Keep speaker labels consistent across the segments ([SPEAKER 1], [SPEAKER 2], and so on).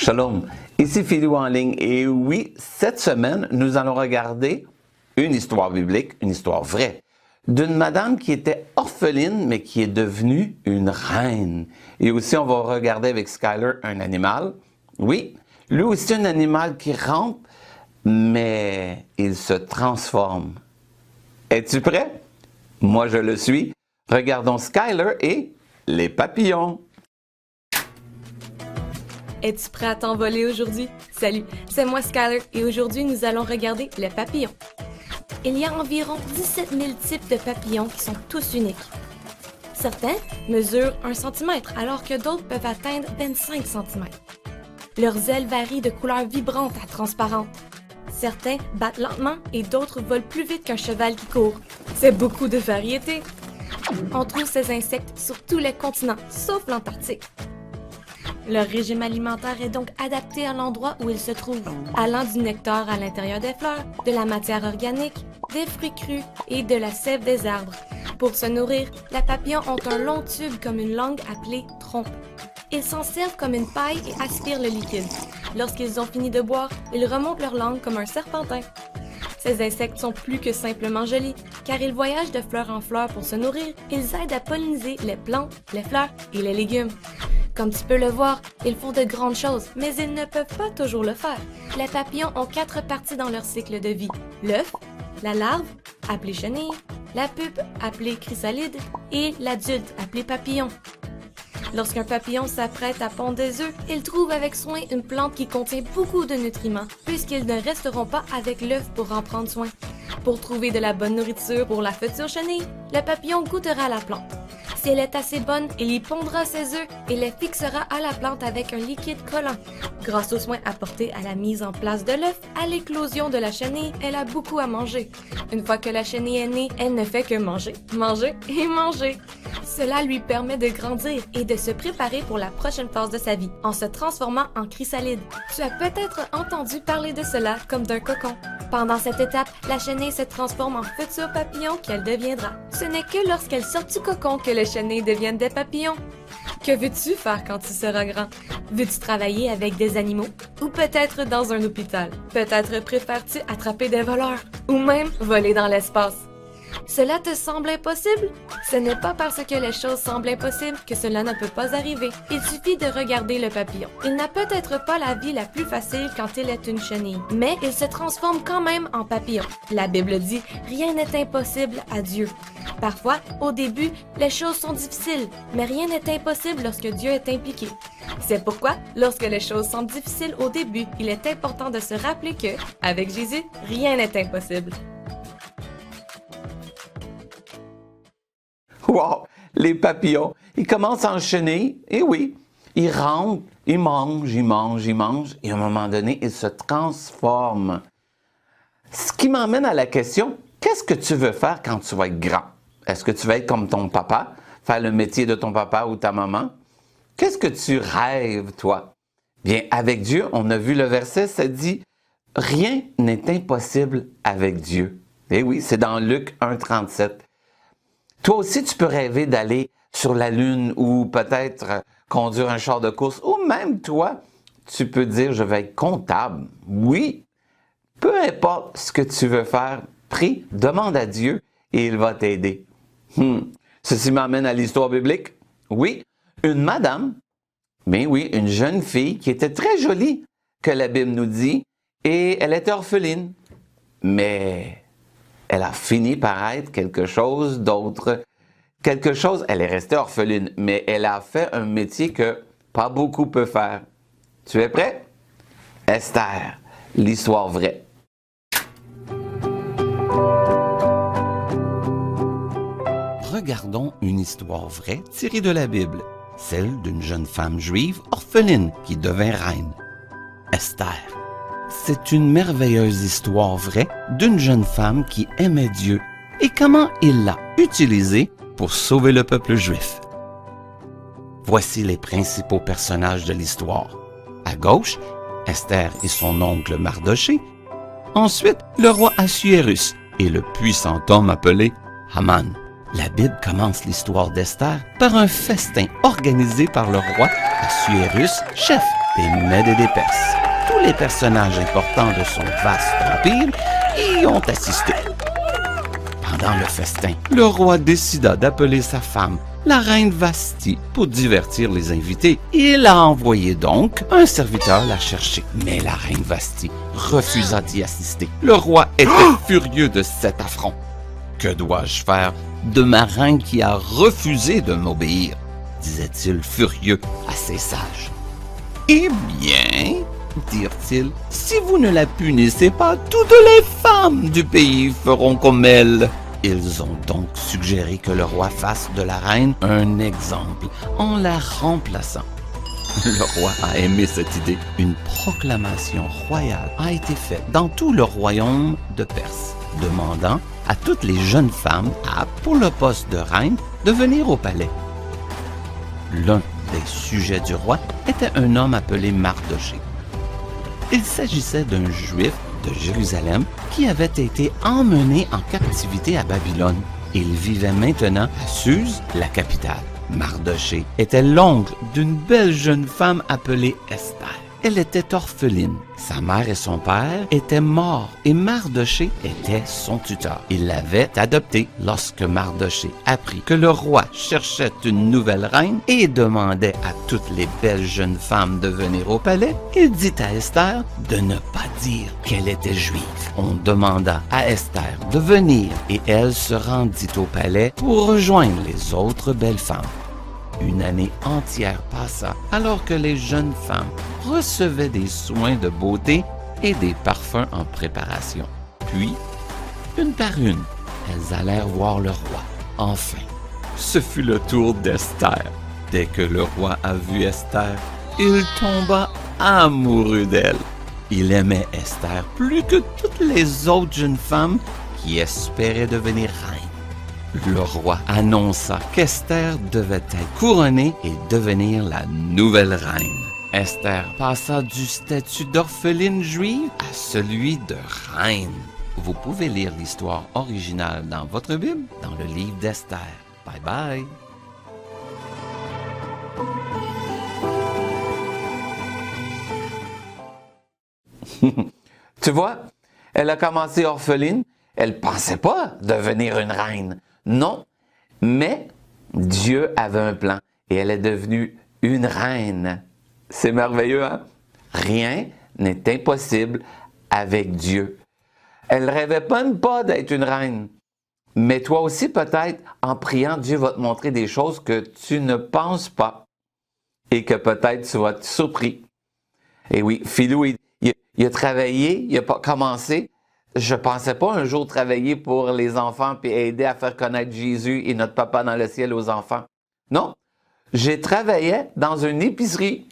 [SPEAKER 1] Shalom, ici Philou en ligne et oui, cette semaine, nous allons regarder une histoire biblique, une histoire vraie, d'une madame qui était orpheline mais qui est devenue une reine. Et aussi, on va regarder avec Skyler un animal. Oui, lui aussi un animal qui rampe, mais il se transforme. Es-tu prêt? Moi, je le suis. Regardons Skyler et les papillons.
[SPEAKER 2] Es-tu prêt à t'envoler aujourd'hui? Salut, c'est moi Skyler et aujourd'hui nous allons regarder les papillons. Il y a environ 17 000 types de papillons qui sont tous uniques. Certains mesurent 1 cm alors que d'autres peuvent atteindre 25 cm. Leurs ailes varient de couleurs vibrantes à transparentes. Certains battent lentement et d'autres volent plus vite qu'un cheval qui court. C'est beaucoup de variété. On trouve ces insectes sur tous les continents, sauf l'Antarctique. Leur régime alimentaire est donc adapté à l'endroit où ils se trouvent, allant du nectar à l'intérieur des fleurs, de la matière organique, des fruits crus et de la sève des arbres. Pour se nourrir, les papillons ont un long tube comme une langue appelée trompe. Ils s'en servent comme une paille et aspirent le liquide. Lorsqu'ils ont fini de boire, ils remontent leur langue comme un serpentin. Ces insectes sont plus que simplement jolis, car ils voyagent de fleur en fleur pour se nourrir. Ils aident à polliniser les plantes, les fleurs et les légumes. Comme tu peux le voir, ils font de grandes choses, mais ils ne peuvent pas toujours le faire. Les papillons ont 4 parties dans leur cycle de vie. L'œuf, la larve, appelée chenille, la pupe, appelée chrysalide, et l'adulte, appelé papillon. Lorsqu'un papillon s'apprête à pondre des œufs, il trouve avec soin une plante qui contient beaucoup de nutriments, puisqu'ils ne resteront pas avec l'œuf pour en prendre soin. Pour trouver de la bonne nourriture pour la future chenille, le papillon goûtera la plante. Si elle est assez bonne, il y pondra ses œufs et les fixera à la plante avec un liquide collant. Grâce aux soins apportés à la mise en place de l'œuf, à l'éclosion de la chenille, elle a beaucoup à manger. Une fois que la chenille est née, elle ne fait que manger, manger et manger. Cela lui permet de grandir et de se préparer pour la prochaine phase de sa vie, en se transformant en chrysalide. Tu as peut-être entendu parler de cela comme d'un cocon. Pendant cette étape, la chenille se transforme en futur papillon qu'elle deviendra. Ce n'est que lorsqu'elle sort du cocon que les chenilles deviennent des papillons. Que veux-tu faire quand tu seras grand? Veux-tu travailler avec des animaux? Ou peut-être dans un hôpital? Peut-être préfères-tu attraper des voleurs? Ou même voler dans l'espace? Cela te semble impossible? Ce n'est pas parce que les choses semblent impossibles que cela ne peut pas arriver. Il suffit de regarder le papillon. Il n'a peut-être pas la vie la plus facile quand il est une chenille, mais il se transforme quand même en papillon. La Bible dit « Rien n'est impossible à Dieu ». Parfois, au début, les choses sont difficiles, mais rien n'est impossible lorsque Dieu est impliqué. C'est pourquoi, lorsque les choses sont difficiles au début, il est important de se rappeler que, avec Jésus, rien n'est impossible.
[SPEAKER 1] Wow! Les papillons, ils commencent à enchaîner, et oui, ils rampent, ils mangent, ils mangent, ils mangent, et à un moment donné, ils se transforment. Ce qui m'emmène à la question, qu'est-ce que tu veux faire quand tu vas être grand? Est-ce que tu vas être comme ton papa, faire le métier de ton papa ou ta maman? Qu'est-ce que tu rêves, toi? Bien, avec Dieu, on a vu le verset, ça dit « Rien n'est impossible avec Dieu ». Et oui, c'est dans Luc 1,37. Toi aussi, tu peux rêver d'aller sur la Lune ou peut-être conduire un char de course. Ou même toi, tu peux dire « Je vais être comptable ». Oui, peu importe ce que tu veux faire, prie, demande à Dieu et il va t'aider. Ceci m'amène à l'histoire biblique. Oui, une madame, mais oui, une jeune fille qui était très jolie, que la Bible nous dit, et elle était orpheline. Mais elle a fini par être quelque chose d'autre. Quelque chose, elle est restée orpheline, mais elle a fait un métier que pas beaucoup peuvent faire. Tu es prêt? Esther, l'histoire vraie. Regardons une histoire vraie tirée de la Bible, celle d'une jeune femme juive orpheline qui devint reine. Esther. C'est une merveilleuse histoire vraie d'une jeune femme qui aimait Dieu et comment il l'a utilisée pour sauver le peuple juif. Voici les principaux personnages de l'histoire. À gauche, Esther et son oncle Mardoché. Ensuite, le roi Assuérus et le puissant homme appelé Haman. La Bible commence l'histoire d'Esther par un festin organisé par le roi Assuérus, chef.
[SPEAKER 3] des Mèdes et des Perses. Tous les personnages importants de son vaste empire y ont assisté. Pendant le festin, le roi décida d'appeler sa femme, la reine Vashti, pour divertir les invités. Il a envoyé donc un serviteur la chercher. Mais la reine Vashti refusa d'y assister. Le roi était furieux de cet affront. « Que dois-je faire de ma reine qui a refusé de m'obéir ?» disait-il furieux à ses sages. « Eh bien, dirent-ils, si vous ne la punissez pas, toutes les femmes du pays feront comme elle. » Ils ont donc suggéré que le roi fasse de la reine un exemple en la remplaçant. Le roi a aimé cette idée. Une proclamation royale a été faite dans tout le royaume de Perse, demandant à toutes les jeunes femmes aptes pour le poste de reine de venir au palais. L'un des sujets du roi était un homme appelé Mardochée. Il s'agissait d'un juif de Jérusalem qui avait été emmené en captivité à Babylone. Il vivait maintenant à Suse, la capitale. Mardochée était l'oncle d'une belle jeune femme appelée Esther. Elle était orpheline. Sa mère et son père étaient morts et Mardochée était son tuteur. Il l'avait adoptée. Lorsque Mardochée apprit que le roi cherchait une nouvelle reine et demandait à toutes les belles jeunes femmes de venir au palais, il dit à Esther de ne pas dire qu'elle était juive. On demanda à Esther de venir et elle se rendit au palais pour rejoindre les autres belles femmes. Une année entière passa alors que les jeunes femmes recevaient des soins de beauté et des parfums en préparation. Puis, une par une, elles allèrent voir le roi. Enfin, ce fut le tour d'Esther. Dès que le roi a vu Esther, il tomba amoureux d'elle. Il aimait Esther plus que toutes les autres jeunes femmes qui espéraient devenir reines. Le roi annonça qu'Esther devait être couronnée et devenir la nouvelle reine. Esther passa du statut d'orpheline juive à celui de reine. Vous pouvez lire l'histoire originale dans votre Bible, dans le livre d'Esther. Bye bye!
[SPEAKER 1] Tu vois, elle a commencé orpheline, elle ne pensait pas devenir une reine. Non, mais Dieu avait un plan et elle est devenue une reine. C'est merveilleux, hein? Rien n'est impossible avec Dieu. Elle ne rêvait même pas d'être une reine. Mais toi aussi, peut-être, en priant, Dieu va te montrer des choses que tu ne penses pas et que peut-être tu vas être surpris. Et oui, Philou, il a travaillé, il n'a pas commencé. Je ne pensais pas un jour travailler pour les enfants puis aider à faire connaître Jésus et notre Papa dans le ciel aux enfants. Non, j'ai travaillé dans une épicerie.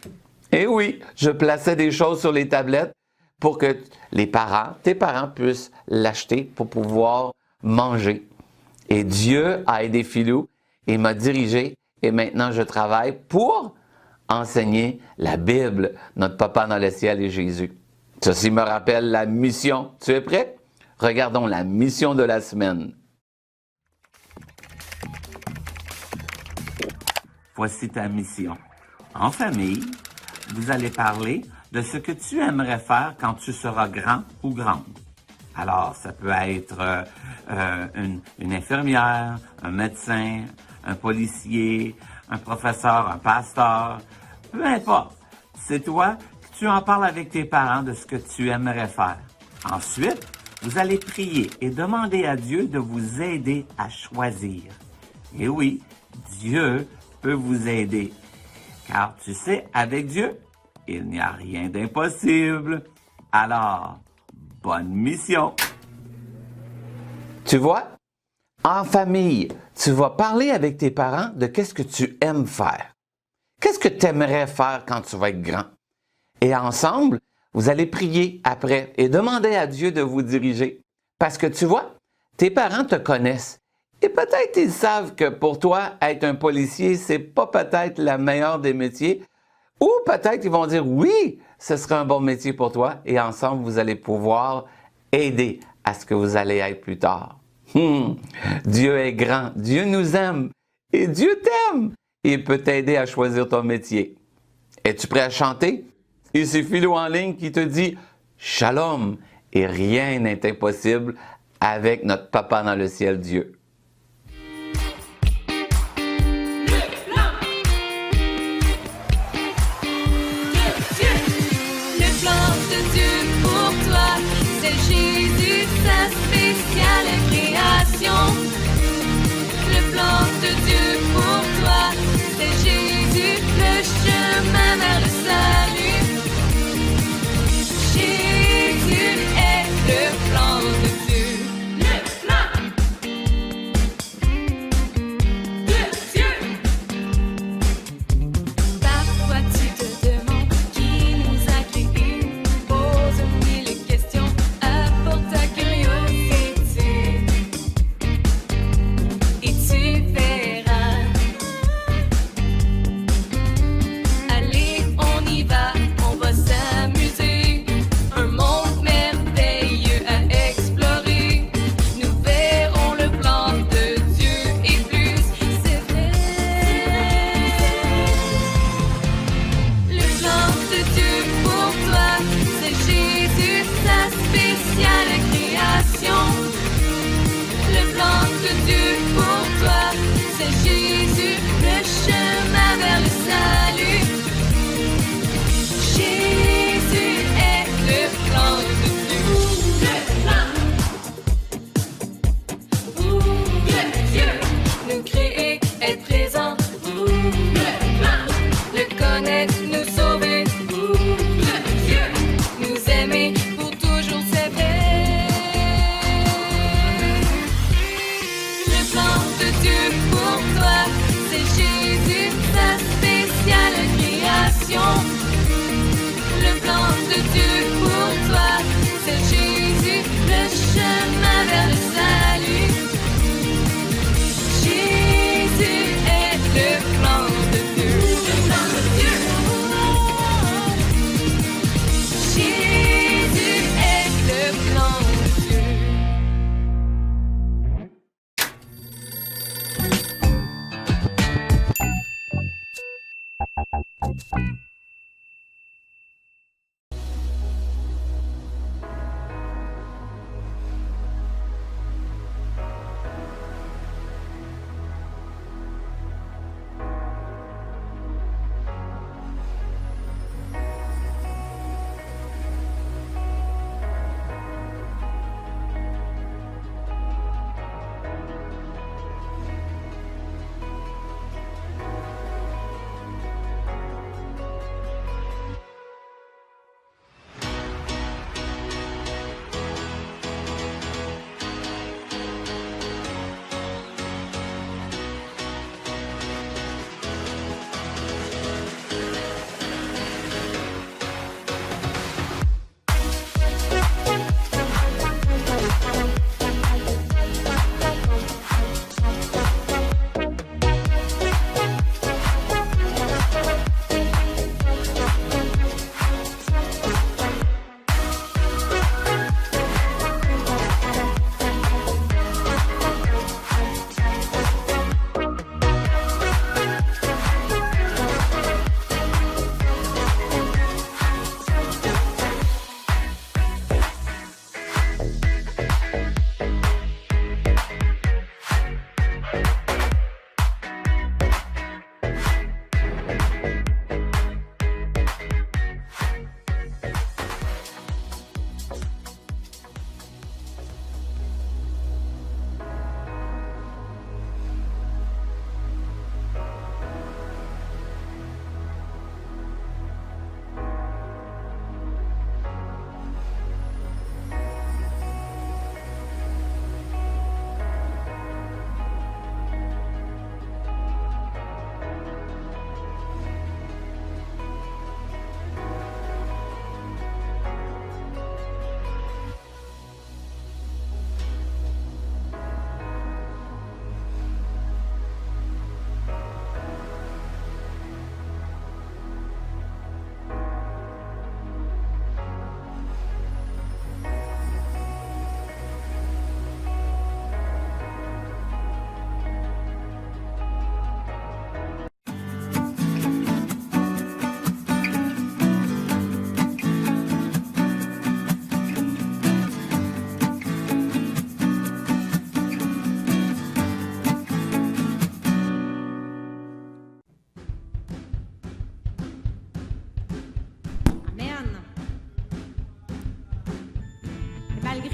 [SPEAKER 1] Et oui, je plaçais des choses sur les tablettes pour que les parents, tes parents, puissent l'acheter pour pouvoir manger. Et Dieu a aidé Philou et m'a dirigé. Et maintenant, je travaille pour enseigner la Bible, notre Papa dans le ciel et Jésus. Ceci me rappelle la mission. Tu es prêt? Regardons la mission de la semaine.
[SPEAKER 3] Voici ta mission. En famille, vous allez parler de ce que tu aimerais faire quand tu seras grand ou grande. Alors, ça peut être une infirmière, un médecin, un policier, un professeur, un pasteur, peu importe. C'est toi que tu en parles avec tes parents de ce que tu aimerais faire. Ensuite, vous allez prier et demander à Dieu de vous aider à choisir. Et oui, Dieu peut vous aider. Car tu sais, avec Dieu, il n'y a rien d'impossible. Alors, bonne mission!
[SPEAKER 1] Tu vois, en famille, tu vas parler avec tes parents de qu'est-ce que tu aimes faire. Qu'est-ce que tu aimerais faire quand tu vas être grand? Et ensemble, vous allez prier après et demander à Dieu de vous diriger. Parce que tu vois, tes parents te connaissent. Et peut-être ils savent que pour toi, être un policier, c'est pas peut-être la meilleure des métiers. Ou peut-être ils vont dire oui, ce serait un bon métier pour toi. Et ensemble, vous allez pouvoir aider à ce que vous allez être plus tard. Dieu est grand, Dieu nous aime et Dieu t'aime. Il peut t'aider à choisir ton métier. Es-tu prêt à chanter? Et c'est Philo en ligne qui te dit Shalom, et rien n'est impossible avec notre Papa dans le ciel, Dieu.
[SPEAKER 2] Jésus, sa spéciale création. Le plan de Dieu pour toi, c'est Jésus, le chemin vers le salut. Jésus est le plan de Dieu. Le plan de Dieu. Parfois tu te demandes qui nous a créés. Pose mille questions. Ta curiosité et tu verras. Allez, on y va s'amuser. Un monde merveilleux à explorer. Nous verrons le plan de Dieu et plus, c'est vrai. Le plan de Dieu pour toi, c'est Jésus, sa spéciale création. Le plan de Dieu pour toi, c'est Jésus, le chemin vers le salut. Jésus est le plan de Dieu. Le plan de Dieu. Nous créer, être présent. Le plan. Le connaître, nous sauver. Le Dieu. Nous aimer pour toujours, c'est vrai. Le plan de Dieu pour toi, c'est Jésus, sa spéciale création. Le plan de Dieu pour toi, c'est Jésus, le chemin vers le salut. Jésus est le plan de Dieu. Le plan de Dieu. Jésus est le plan de Dieu.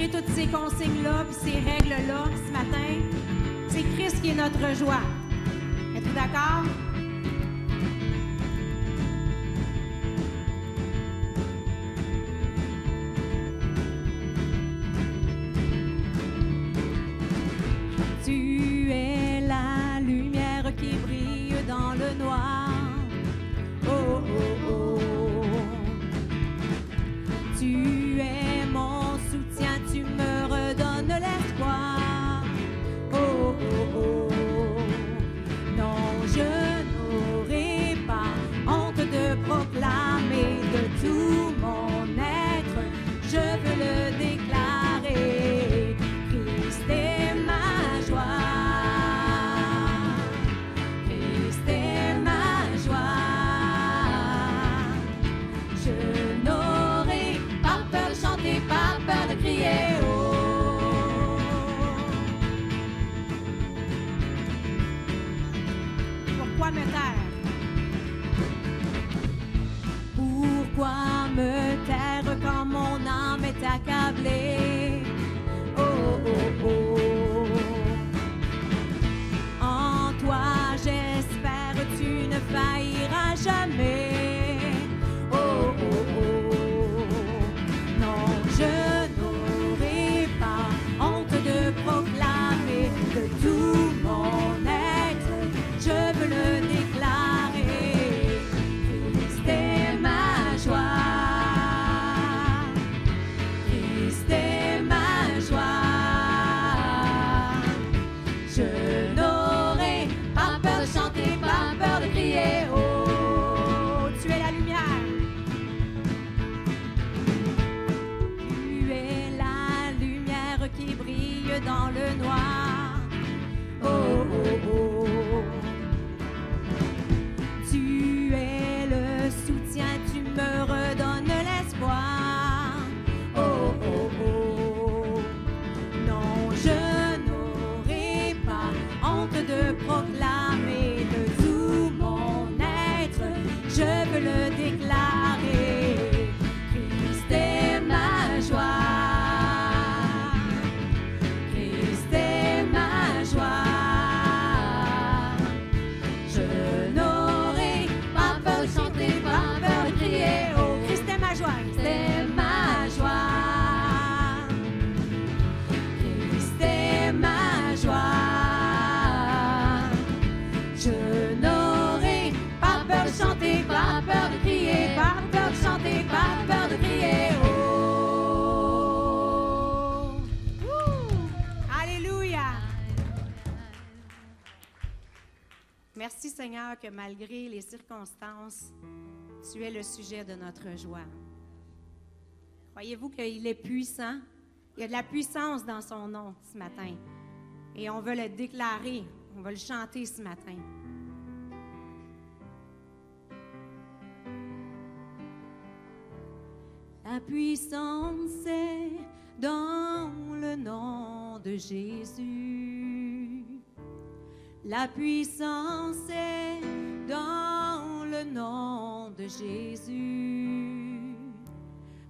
[SPEAKER 4] malgré toutes ces consignes-là puis ces règles-là ce matin, c'est Christ qui est notre joie. Êtes-vous d'accord? Tu es la lumière qui brille dans le noir. Oh, oh, oh. Tu es mon soutien, tu me redonnes l'espoir. Oh, oh, oh. Non, je n'aurai pas honte de proclamer de tout mon être. Je veux le déclarer. Christ est ma joie. Christ est ma joie. Je n'aurai pas peur de chanter, pas peur de crier. Oh. Pourquoi me taire? Pourquoi me taire quand mon âme est accablée? Oh, oh, oh. En toi j'espère, tu ne failliras jamais. Oh, oh, oh. Non, je n'aurai pas honte de proclamer de tout mon être. Je veux le déclarer. Christ est ma joie. Christ est ma joie. Je n'aurai pas peur de chanter, pas peur de crier. Oh, tu es la lumière. Tu es la lumière qui brille dans le noir. Oh, oh, oh. Tu es le soutien, tu me redonnes l'espoir. Oh, oh, oh. Non, je n'aurai pas honte de proclamer de tout mon être. Je veux le déclarer. Christ est ma joie. Christ est ma joie. Je n'aurai pas peur de chanter, pas peur de crier. Oh, Christ est ma joie. Christ est ma joie. Christ est ma joie. Je n'aurai pas peur de chanter, pas peur de crier, pas peur de chanter, pas peur de crier. Oh. Alléluia. Merci Seigneur que malgré les circonstances, tu es le sujet de notre joie. Croyez-vous qu'il est puissant? Il y a de la puissance dans son nom ce matin. Et on veut le déclarer, on va le chanter ce matin. La puissance est dans le nom de Jésus. La puissance est dans le nom de Jésus.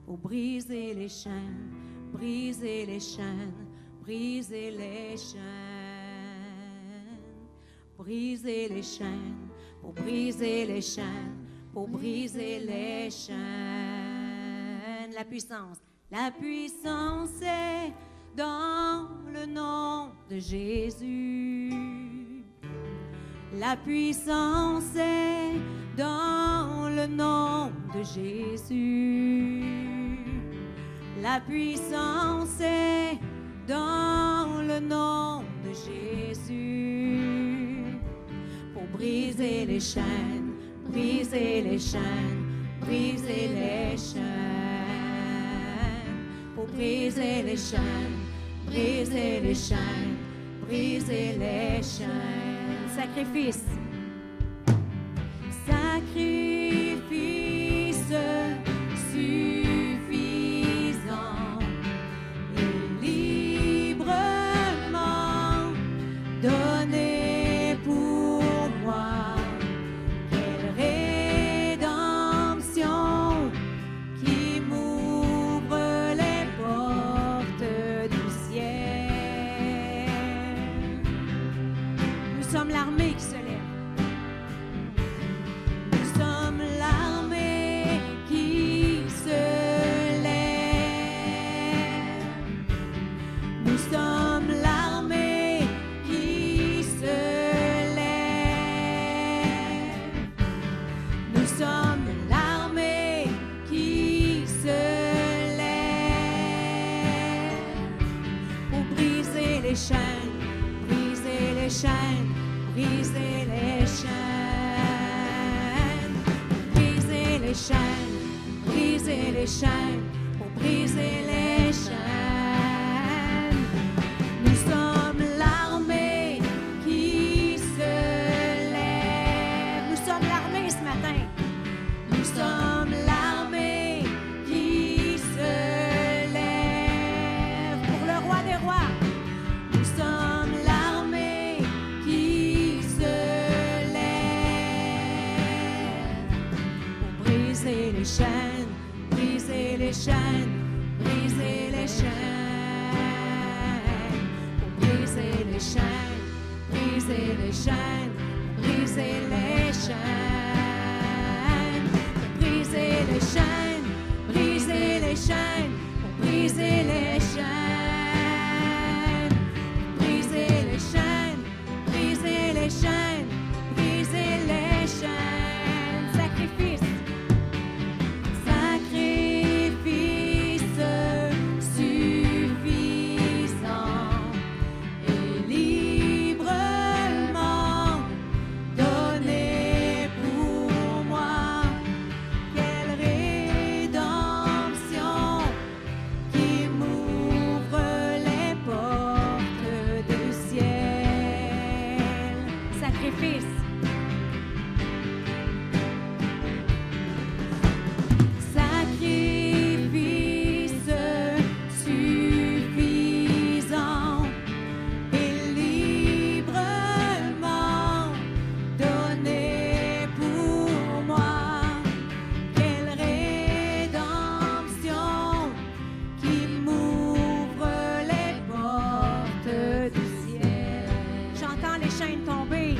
[SPEAKER 4] Pour briser les chaînes, briser les chaînes, briser les chaînes. Briser les chaînes, pour briser les chaînes, pour briser les chaînes. La puissance est dans le nom de Jésus. La puissance est dans le nom de Jésus. La puissance est dans le nom de Jésus. Pour briser les chaînes, briser les chaînes, briser les chaînes. Pour briser les chaînes, briser les chaînes, briser les chaînes. Sacrifice. Sacrifice suffisant et librement donné pour moi. Quelle rédemption qui m'ouvre les portes briser les chaînes, pour briser les chaînes. Nous sommes l'armée qui se lève. Nous sommes l'armée ce matin. Nous sommes l'armée qui se lève pour le roi des rois. Nous sommes l'armée qui se lève pour briser les chaînes, briser les chaînes, briser les chaînes, pour briser les chaînes, briser les chaînes, briser les chaînes, pour briser les chaînes, briser les chaînes, pour briser les chaînes, briser les chaînes, briser les chaînes, briser les chaînes, sacrifice. Sacrifice suffisant et librement donné pour moi. Quelle rédemption qui m'ouvre les portes du ciel. Sacrifice. Sacrifice suffisant et librement donné pour moi. Quelle rédemption qui m'ouvre les portes du ciel. J'entends les chaînes tomber.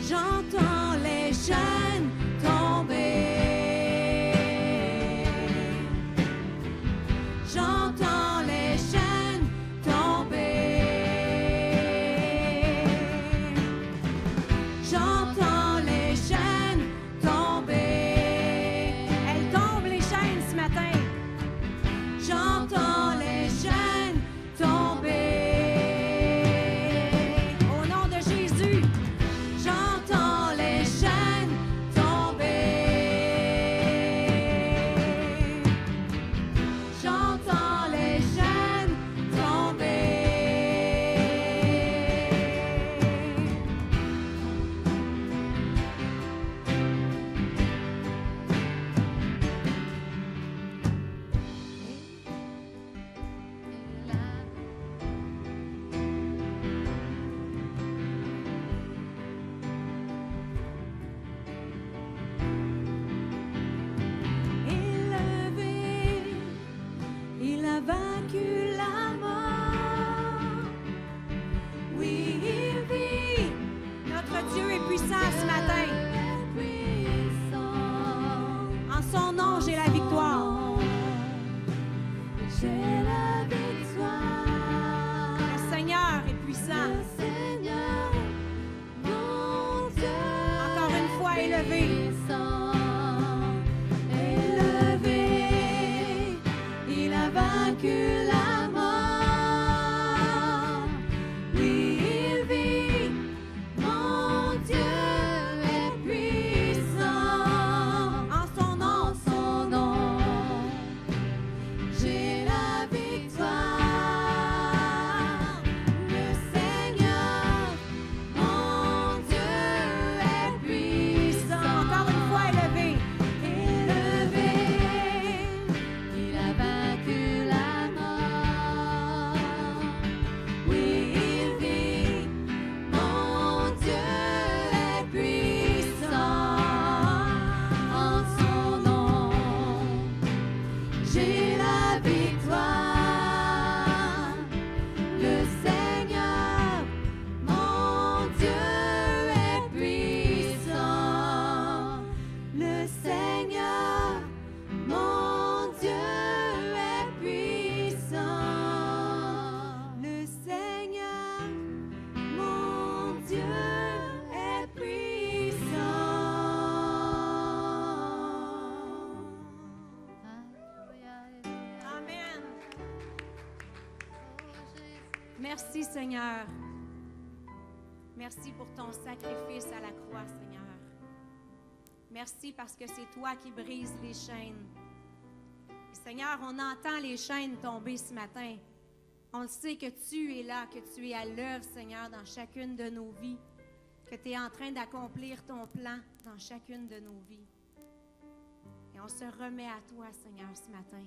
[SPEAKER 4] J'entends les chaînes tomber. J'entends les chaînes tomber. J'entends les chaînes tomber. Elles tombent les chaînes ce matin. J'entends les chaînes tomber. Au nom de Jésus. J'entends les chaînes tomber. J'entends les chaînes tomber. Élevé, il a vaincu la mort. Oui, il vit. Notre Dieu est puissant ce matin. En son nom, j'ai la victoire. J'ai la victoire. Le Seigneur est puissant. Le Seigneur, mon Dieu, encore une fois élevé. Élevé, il a vaincu la mort. Oui, il vit, mon Dieu est puissant. En son nom, j'ai la victoire. Le Seigneur, mon Dieu est puissant. Encore une fois élevé. Élevé, il a vaincu la mort. Oui, il vit, mon Dieu est puissant. En son nom, j'ai la victoire. Le Seigneur, mon Dieu est puissant. Le Seigneur, mon Dieu est puissant. Le Seigneur, mon Dieu est puissant. Amen. Merci Seigneur. Merci pour ton sacrifice à la croix, Seigneur. Merci parce que c'est toi qui brises les chaînes. Et Seigneur, on entend les chaînes tomber ce matin. On le sait que tu es là, que tu es à l'œuvre, Seigneur, dans chacune de nos vies, que tu es en train d'accomplir ton plan dans chacune de nos vies. Et on se remet à toi, Seigneur, ce matin,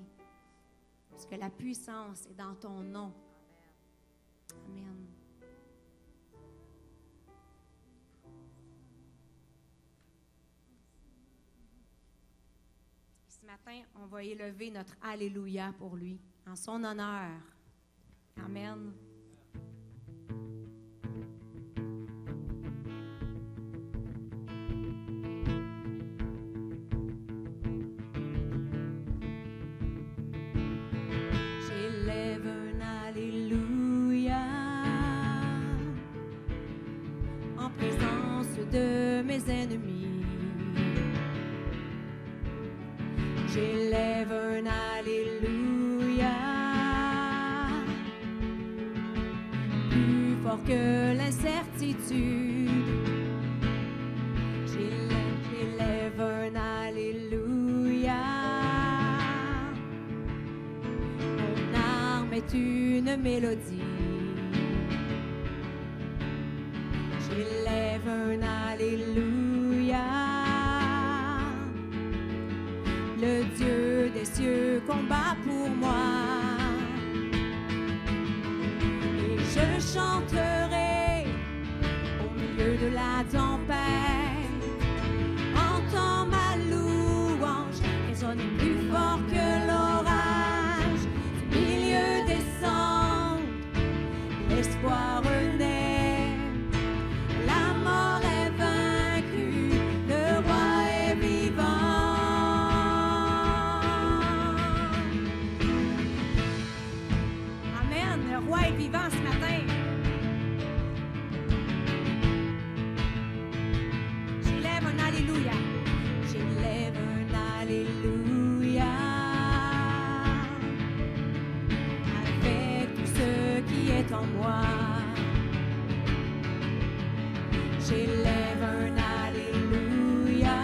[SPEAKER 4] parce que la puissance est dans ton nom. Amen. Ce matin, on va élever notre Alléluia pour lui, en son honneur. Amen. J'élève un Alléluia en présence de mes ennemis. J'élève un Alléluia plus fort que l'incertitude. J'élève un Alléluia. Mon arme est une mélodie. J'élève un Alléluia. Le Dieu des cieux combat pour moi. Et je chanterai au milieu de la tempête. Entends ma louange résonner plus fort que l'orage. Du milieu des cendres, l'espoir renaît. La mort est vaincue, le roi est vivant. Le roi est vivant ce matin. J'élève un Alléluia. J'élève un Alléluia. Avec tout ce qui est en moi. J'élève un Alléluia.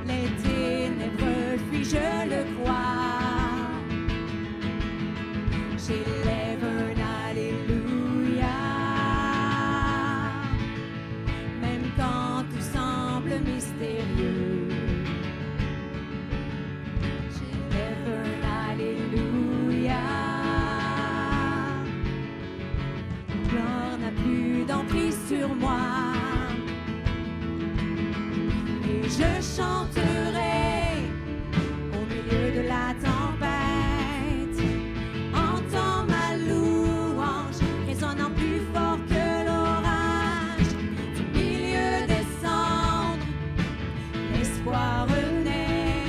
[SPEAKER 4] Les ténèbres fuient, je le crois. J'élève un Alléluia. Même quand tout semble mystérieux. J'élève un Alléluia. Mon gloire n'a plus d'emprise sur moi. Et je chanterai au milieu de la tempête. Plus fort que l'orage, du milieu des cendres, l'espoir renaît.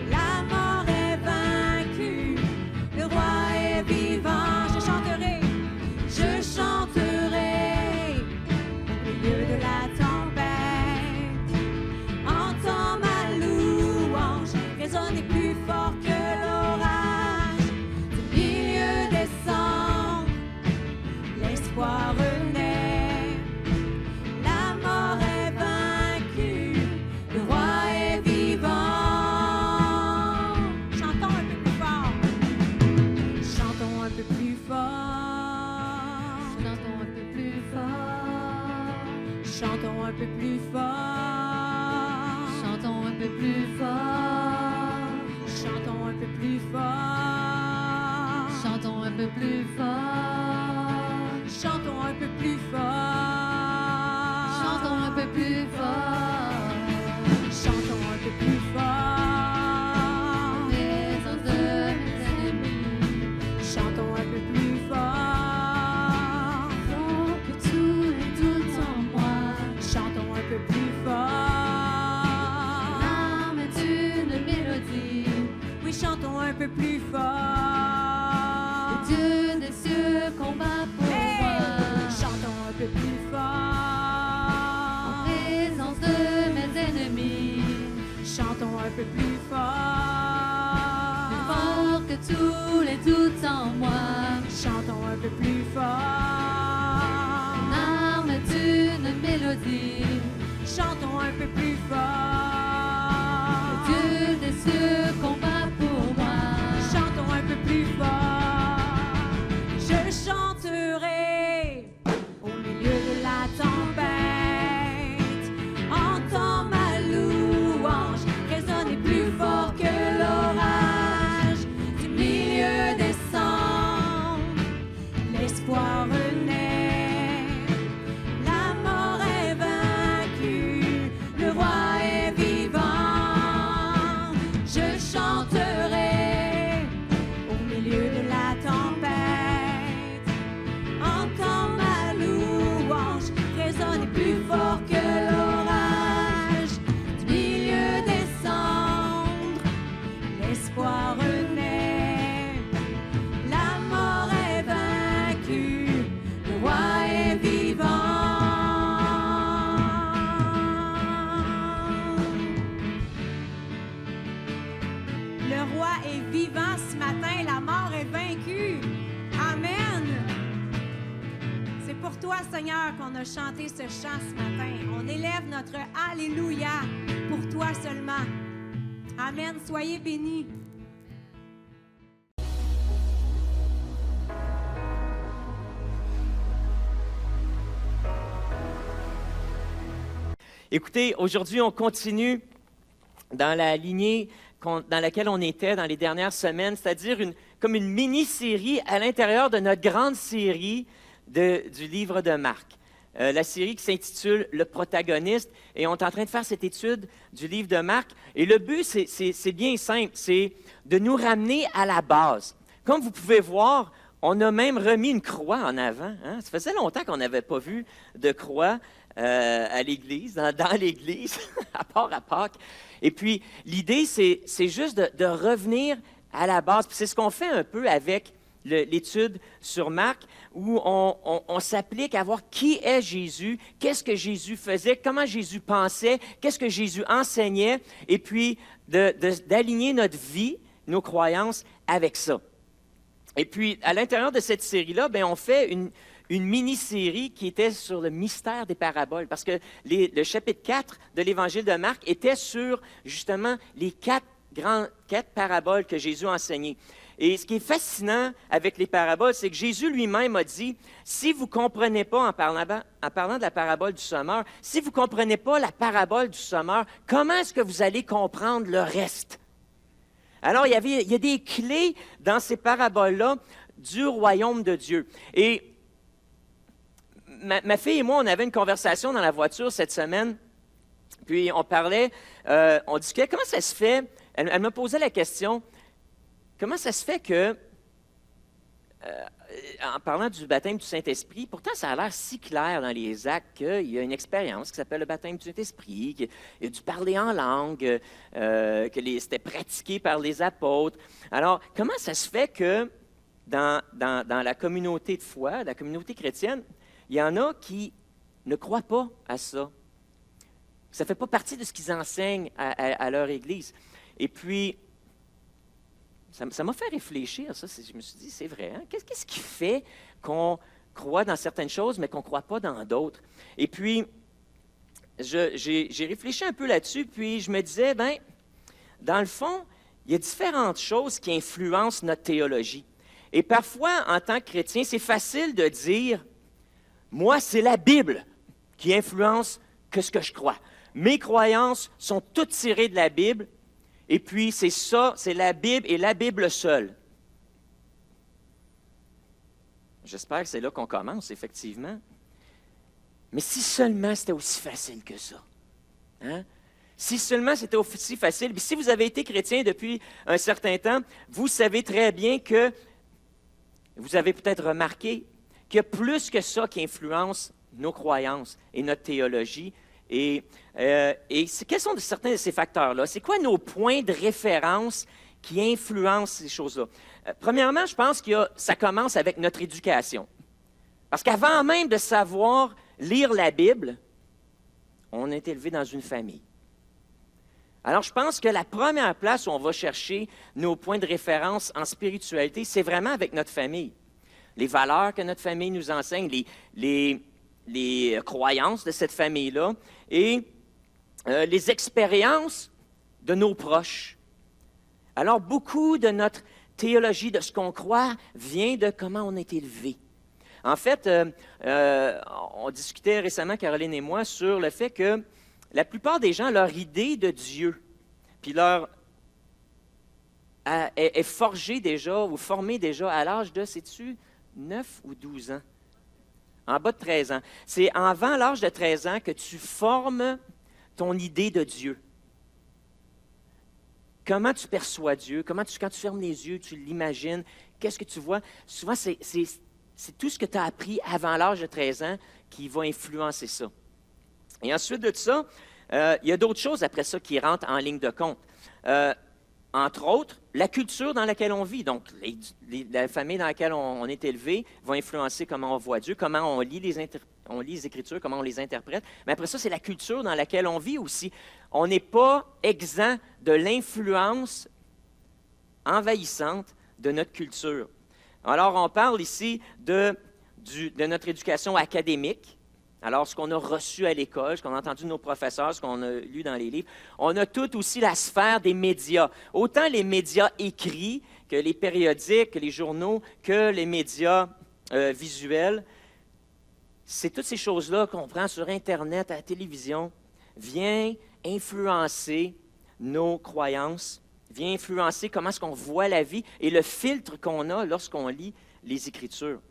[SPEAKER 4] La mort est vaincue, le roi est vivant. Je chanterai au milieu de la tempête. Entends ma louange résonner plus fort que l'orage, du milieu des cendres. L'espoir renaît, la mort est vaincue, le roi est vivant. Chantons un peu plus fort. Chantons un peu plus fort. Chantons un peu plus fort. Chantons un peu plus fort. Chantons un peu plus fort. Chantons un peu plus fort. Chantons un peu plus fort. Chantons un peu plus fort. Chantons un peu plus fort. Chantons un peu plus fort. En présence de mes ennemis. Chantons un peu plus fort. Fort que tout est tout en moi. Chantons un peu plus fort. L'âme est une mélodie. Oui, chantons un peu plus fort. Le Dieu des cieux combat pour moi. Chantons un peu plus fort. En présence de mes ennemis. Chantons un peu plus fort. Plus fort que tous les doutes en moi. Chantons un peu plus fort. Seigneur, qu'on a chanté ce chant ce matin. On élève notre Alléluia pour toi seulement. Amen. Soyez bénis.
[SPEAKER 5] Écoutez, aujourd'hui, on continue dans la lignée dans laquelle on était dans les dernières semaines, c'est-à-dire comme une mini-série à l'intérieur de notre grande série du livre de Marc. La série qui s'intitule « Le protagoniste ». Et on est en train de faire cette étude du livre de Marc. Et le but, c'est bien simple, c'est de nous ramener à la base. Comme vous pouvez voir, on a même remis une croix en avant. Hein? Ça faisait longtemps qu'on n'avait pas vu de croix à l'Église, dans l'Église, à part à Pâques. Et puis, l'idée, c'est juste de revenir à la base. Puis c'est ce qu'on fait un peu avec l'étude sur Marc, où on s'applique à voir qui est Jésus, qu'est-ce que Jésus faisait, comment Jésus pensait, qu'est-ce que Jésus enseignait, et puis d'aligner notre vie, nos croyances avec ça. Et puis, à l'intérieur de cette série-là, on fait une mini-série qui était sur le mystère des paraboles, parce que le chapitre 4 de l'Évangile de Marc était sur, justement, les quatre paraboles que Jésus a enseignées. Et ce qui est fascinant avec les paraboles, c'est que Jésus lui-même a dit, si vous ne comprenez pas, en parlant de la parabole du sommeur, si vous ne comprenez pas la parabole du sommeur, comment est-ce que vous allez comprendre le reste? Alors, il y a des clés dans ces paraboles-là du royaume de Dieu. Et ma fille et moi, on avait une conversation dans la voiture cette semaine, puis on parlait, on discutait, comment ça se fait, elle me posait la question, comment ça se fait que, en parlant du baptême du Saint-Esprit, pourtant ça a l'air si clair dans les actes qu'il y a une expérience qui s'appelle le baptême du Saint-Esprit, qu'il y a du parler en langue, que c'était pratiqué par les apôtres. Alors, comment ça se fait que dans la communauté de foi, la communauté chrétienne, il y en a qui ne croient pas à ça? Ça ne fait pas partie de ce qu'ils enseignent à leur Église. Et puis, ça m'a fait réfléchir, ça. Je me suis dit, c'est vrai, hein? Qu'est-ce qui fait qu'on croit dans certaines choses, mais qu'on ne croit pas dans d'autres? Et puis, j'ai réfléchi un peu là-dessus, puis je me disais, dans le fond, il y a différentes choses qui influencent notre théologie. Et parfois, en tant que chrétien, c'est facile de dire, moi, c'est la Bible qui influence ce que je crois. Mes croyances sont toutes tirées de la Bible, et puis, c'est ça, c'est la Bible et la Bible seule. J'espère que c'est là qu'on commence, effectivement. Mais si seulement c'était aussi facile que ça. Hein? Si seulement c'était aussi facile. Puis si vous avez été chrétien depuis un certain temps, vous savez très bien que, vous avez peut-être remarqué, qu'il y a plus que ça qui influence nos croyances et notre théologie. Et quels sont certains de ces facteurs-là? C'est quoi nos points de référence qui influencent ces choses-là? Premièrement, je pense que ça commence avec notre éducation. Parce qu'avant même de savoir lire la Bible, on est élevé dans une famille. Alors, je pense que la première place où on va chercher nos points de référence en spiritualité, c'est vraiment avec notre famille. Les valeurs que notre famille nous enseigne, les croyances de cette famille-là et les expériences de nos proches. Alors, beaucoup de notre théologie, de ce qu'on croit, vient de comment on est élevé. En fait, on discutait récemment, Caroline et moi, sur le fait que la plupart des gens, leur idée de Dieu, puis est forgée déjà ou formée déjà à l'âge de, sais-tu, 9 ou 12 ans. En bas de 13 ans. C'est avant l'âge de 13 ans que tu formes ton idée de Dieu. Comment tu perçois Dieu? Quand tu fermes les yeux, tu l'imagines. Qu'est-ce que tu vois? Souvent, c'est tout ce que tu as appris avant l'âge de 13 ans qui va influencer ça. Et ensuite de ça, il y a d'autres choses après ça qui rentrent en ligne de compte. Entre autres, la culture dans laquelle on vit. Donc, la famille dans laquelle on est élevé va influencer comment on voit Dieu, comment on lit les Écritures, comment on les interprète. Mais après ça, c'est la culture dans laquelle on vit aussi. On n'est pas exempt de l'influence envahissante de notre culture. Alors, on parle ici de de notre éducation académique. Alors, ce qu'on a reçu à l'école, ce qu'on a entendu de nos professeurs, ce qu'on a lu dans les livres, on a tout aussi la sphère des médias. Autant les médias écrits que les périodiques, que les journaux, que les médias visuels. C'est toutes ces choses-là qu'on prend sur Internet, à la télévision, vient influencer nos croyances, vient influencer comment est-ce qu'on voit la vie et le filtre qu'on a lorsqu'on lit les Écritures.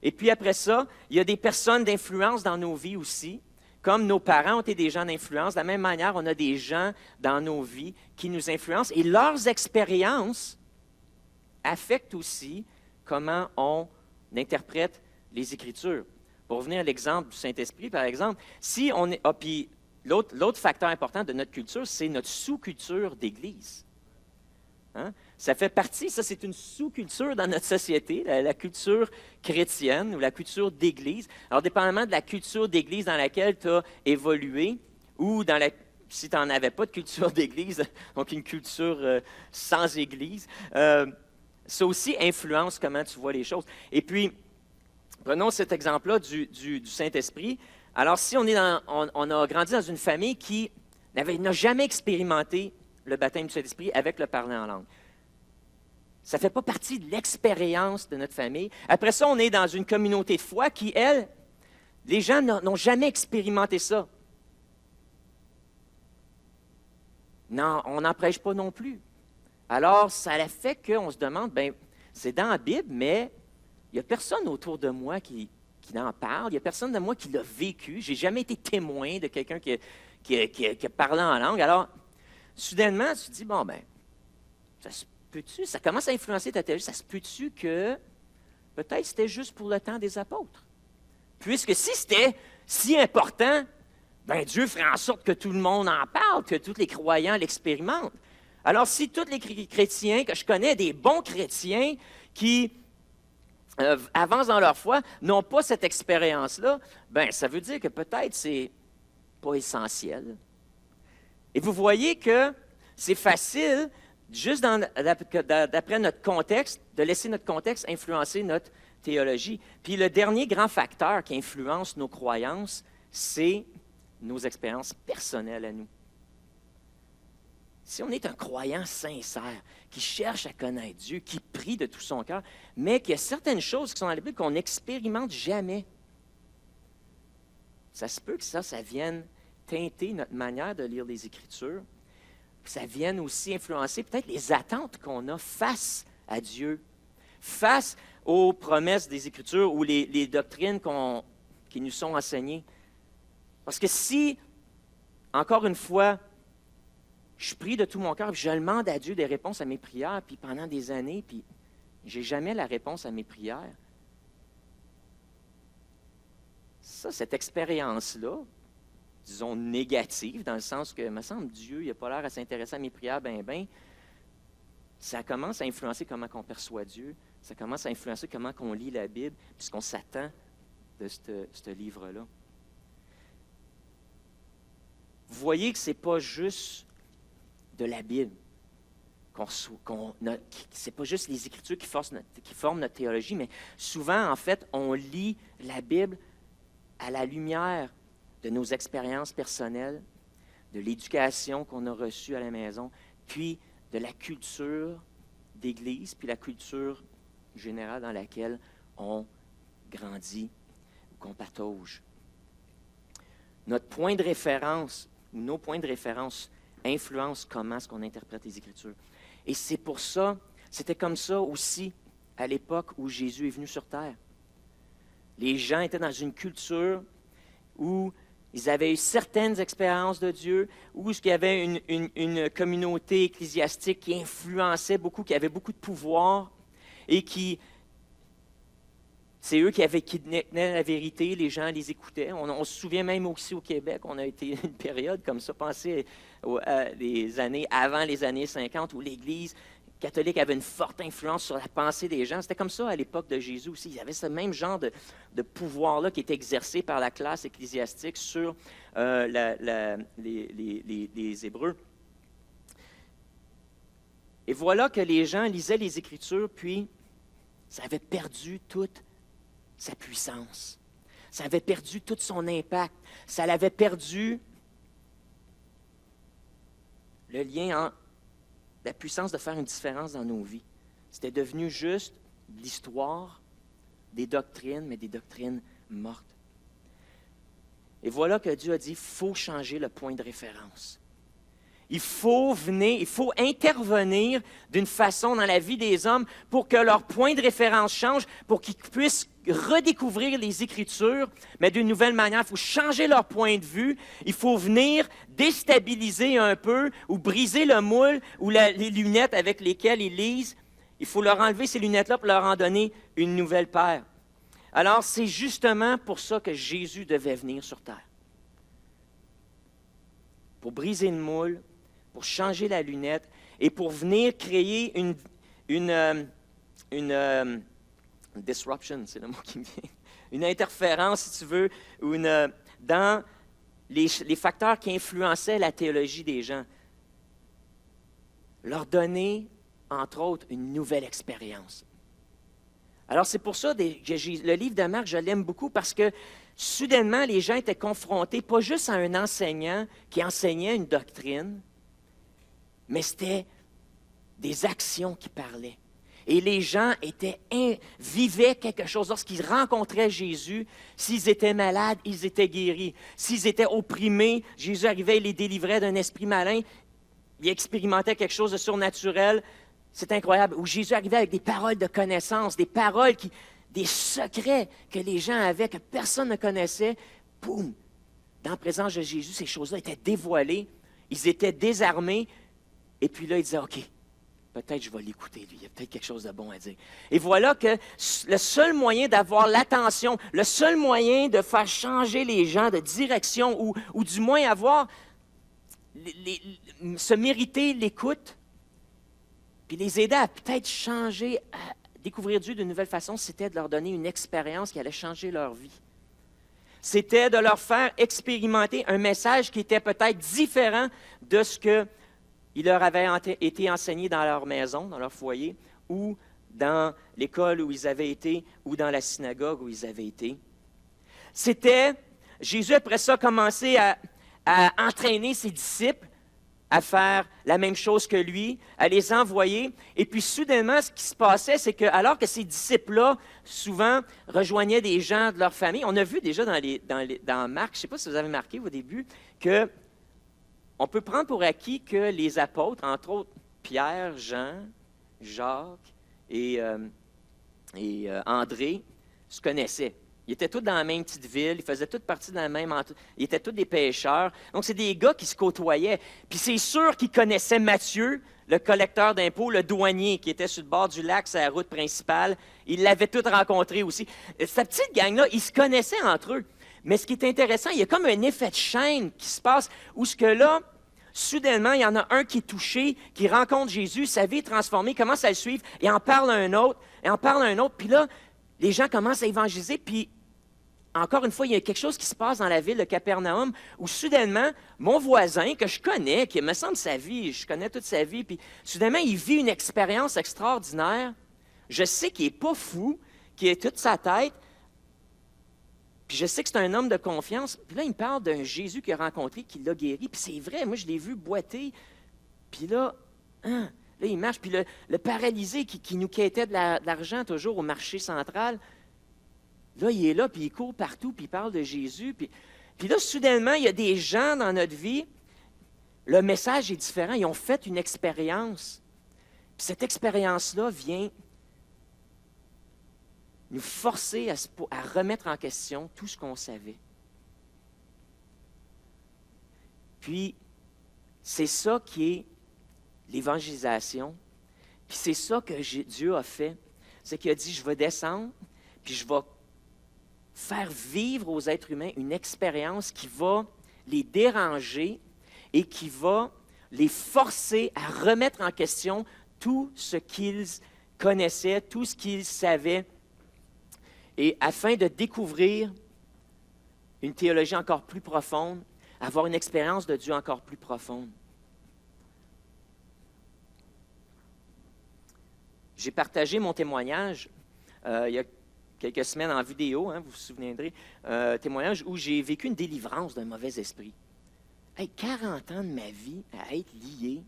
[SPEAKER 5] Et puis après ça, il y a des personnes d'influence dans nos vies aussi. Comme nos parents ont été des gens d'influence, de la même manière, on a des gens dans nos vies qui nous influencent et leurs expériences affectent aussi comment on interprète les Écritures. Pour revenir à l'exemple du Saint-Esprit, par exemple, si on est... puis l'autre facteur important de notre culture, c'est notre sous-culture d'Église. Hein? Ça fait partie, ça c'est une sous-culture dans notre société, la culture chrétienne ou la culture d'Église. Alors, dépendamment de la culture d'Église dans laquelle tu as évolué ou si tu n'en avais pas de culture d'Église, donc une culture sans Église, ça aussi influence comment tu vois les choses. Et puis, prenons cet exemple-là du Saint-Esprit. Alors, si on a grandi dans une famille qui n'a jamais expérimenté le baptême du Saint-Esprit avec le parler en langue, ça ne fait pas partie de l'expérience de notre famille. Après ça, on est dans une communauté de foi qui, elle, les gens n'ont jamais expérimenté ça. Non, on n'en prêche pas non plus. Alors, ça a fait qu'on se demande, bien, c'est dans la Bible, mais il n'y a personne autour de moi qui en parle. Il n'y a personne de moi qui l'a vécu. Je n'ai jamais été témoin de quelqu'un qui a parlé en langue. Alors, soudainement, tu te dis, bon, ben, ça se peut-tu, ça commence à influencer ta théologie, ça se peut-tu que peut-être c'était juste pour le temps des apôtres? Puisque si c'était si important, ben Dieu ferait en sorte que tout le monde en parle, que tous les croyants l'expérimentent. Alors, si tous les chrétiens que je connais, des bons chrétiens qui avancent dans leur foi, n'ont pas cette expérience-là, ben ça veut dire que peut-être c'est pas essentiel. Et vous voyez que c'est facile, juste d'après notre contexte, de laisser notre contexte influencer notre théologie. Puis le dernier grand facteur qui influence nos croyances, c'est nos expériences personnelles à nous. Si on est un croyant sincère, qui cherche à connaître Dieu, qui prie de tout son cœur, mais qu'il y a certaines choses qui sont dans la Bible qu'on n'expérimente jamais, ça se peut que ça vienne teinter notre manière de lire les Écritures, que ça vienne aussi influencer peut-être les attentes qu'on a face à Dieu, face aux promesses des Écritures ou les doctrines qui nous sont enseignées. Parce que si, encore une fois, je prie de tout mon cœur, puis je demande à Dieu des réponses à mes prières, puis pendant des années, puis je n'ai jamais la réponse à mes prières. Ça, cette expérience-là, disons négative, dans le sens que, il me semble, Dieu, il n'a pas l'air à s'intéresser à mes prières, ça commence à influencer comment on perçoit Dieu, ça commence à influencer comment on lit la Bible, puis ce qu'on s'attend de ce livre-là. Vous voyez que ce n'est pas juste de la Bible, c'est pas juste les Écritures qui forment notre théologie, mais souvent, en fait, on lit la Bible à la lumière de nos expériences personnelles, de l'éducation qu'on a reçue à la maison, puis de la culture d'Église, puis la culture générale dans laquelle on grandit ou qu'on patauge. Notre point de référence, ou nos points de référence, influencent comment est-ce qu'on interprète les Écritures. Et c'est pour ça, c'était comme ça aussi à l'époque où Jésus est venu sur terre. Les gens étaient dans une culture où ils avaient eu certaines expériences de Dieu, où il y avait une communauté ecclésiastique qui influençait beaucoup, qui avait beaucoup de pouvoir, et c'est eux qui tenaient la vérité, les gens les écoutaient. On se souvient même aussi au Québec, on a été une période comme ça, pensez à des années avant les années 50, où l'Église catholique avait une forte influence sur la pensée des gens. C'était comme ça à l'époque de Jésus aussi. Il y avait ce même genre de pouvoir-là qui était exercé par la classe ecclésiastique sur les Hébreux. Et voilà que les gens lisaient les Écritures, puis ça avait perdu toute sa puissance. Ça avait perdu tout son impact. Ça l'avait perdu le lien entre la puissance de faire une différence dans nos vies. C'était devenu juste de l'histoire, des doctrines, mais des doctrines mortes. Et voilà que Dieu a dit, il faut changer le point de référence. Il faut venir, il faut intervenir d'une façon dans la vie des hommes pour que leur point de référence change, pour qu'ils puissent redécouvrir les Écritures, mais d'une nouvelle manière. Il faut changer leur point de vue. Il faut venir déstabiliser un peu ou briser le moule ou les lunettes avec lesquelles ils lisent. Il faut leur enlever ces lunettes-là pour leur en donner une nouvelle paire. Alors, c'est justement pour ça que Jésus devait venir sur terre. Pour briser le moule, pour changer la lunette et pour venir créer une disruption, c'est le mot qui me vient, une interférence, si tu veux, ou dans les facteurs qui influençaient la théologie des gens. Leur donner, entre autres, une nouvelle expérience. Alors, c'est pour ça que le livre de Marc, je l'aime beaucoup parce que soudainement, les gens étaient confrontés pas juste à un enseignant qui enseignait une doctrine, mais c'était des actions qui parlaient. Et les gens vivaient quelque chose. Lorsqu'ils rencontraient Jésus, s'ils étaient malades, ils étaient guéris. S'ils étaient opprimés, Jésus arrivait et les délivrait d'un esprit malin. Ils expérimentaient quelque chose de surnaturel. C'est incroyable. Où Jésus arrivait avec des paroles de connaissance, des paroles, des secrets que les gens avaient, que personne ne connaissait. Boum! Dans la présence de Jésus, ces choses-là étaient dévoilées. Ils étaient désarmés. Et puis là, ils disaient, OK, peut-être je vais l'écouter, lui. Il y a peut-être quelque chose de bon à dire. Et voilà que le seul moyen d'avoir l'attention, le seul moyen de faire changer les gens de direction ou du moins avoir, se mériter l'écoute, puis les aider à peut-être changer, à découvrir Dieu d'une nouvelle façon, c'était de leur donner une expérience qui allait changer leur vie. C'était de leur faire expérimenter un message qui était peut-être différent de ce qu'il leur avait été enseigné dans leur maison, dans leur foyer, ou dans l'école où ils avaient été, ou dans la synagogue où ils avaient été. C'était, Jésus après ça commençait à entraîner ses disciples à faire la même chose que lui, à les envoyer. Et puis, soudainement, ce qui se passait, c'est que alors que ces disciples-là, souvent, rejoignaient des gens de leur famille, on a vu déjà dans Marc, je ne sais pas si vous avez marqué au début, que on peut prendre pour acquis que les apôtres, entre autres Pierre, Jean, Jacques et André, se connaissaient. Ils étaient tous dans la même petite ville, ils faisaient tous partie de la même... Ils étaient tous des pêcheurs. Donc, c'est des gars qui se côtoyaient. Puis c'est sûr qu'ils connaissaient Matthieu, le collecteur d'impôts, le douanier, qui était sur le bord du lac, sur la route principale. Ils l'avaient tous rencontré aussi. Cette petite gang-là, ils se connaissaient entre eux. Mais ce qui est intéressant, il y a comme un effet de chaîne qui se passe, où ce que là, soudainement, il y en a un qui est touché, qui rencontre Jésus, sa vie est transformée, commence à le suivre, et en parle à un autre, et en parle à un autre. Puis là, les gens commencent à évangéliser, puis encore une fois, il y a quelque chose qui se passe dans la ville de Capernaum où soudainement, mon voisin que je connais, qui me semble sa vie, je connais toute sa vie, puis soudainement, il vit une expérience extraordinaire. Je sais qu'il n'est pas fou, qu'il a toute sa tête, puis je sais que c'est un homme de confiance. Puis là, il me parle d'un Jésus qu'il a rencontré, qui l'a guéri, puis c'est vrai, moi, je l'ai vu boiter. Puis là, là, il marche, puis le paralysé qui nous quêtait de l'argent toujours au marché central, là, il est là, puis il court partout, puis il parle de Jésus. Puis là, soudainement, il y a des gens dans notre vie, le message est différent. Ils ont fait une expérience. Puis cette expérience-là vient nous forcer à remettre en question tout ce qu'on savait. Puis, c'est ça qui est l'évangélisation. Puis c'est ça que Dieu a fait. C'est qu'il a dit, je vais descendre, puis je vais faire vivre aux êtres humains une expérience qui va les déranger et qui va les forcer à remettre en question tout ce qu'ils connaissaient, tout ce qu'ils savaient, et afin de découvrir une théologie encore plus profonde, avoir une expérience de Dieu encore plus profonde. J'ai partagé mon témoignage il y a quelques semaines en vidéo, hein, vous vous souviendrez, témoignage où j'ai vécu une délivrance d'un mauvais esprit. Hey, 40 ans de ma vie à être lié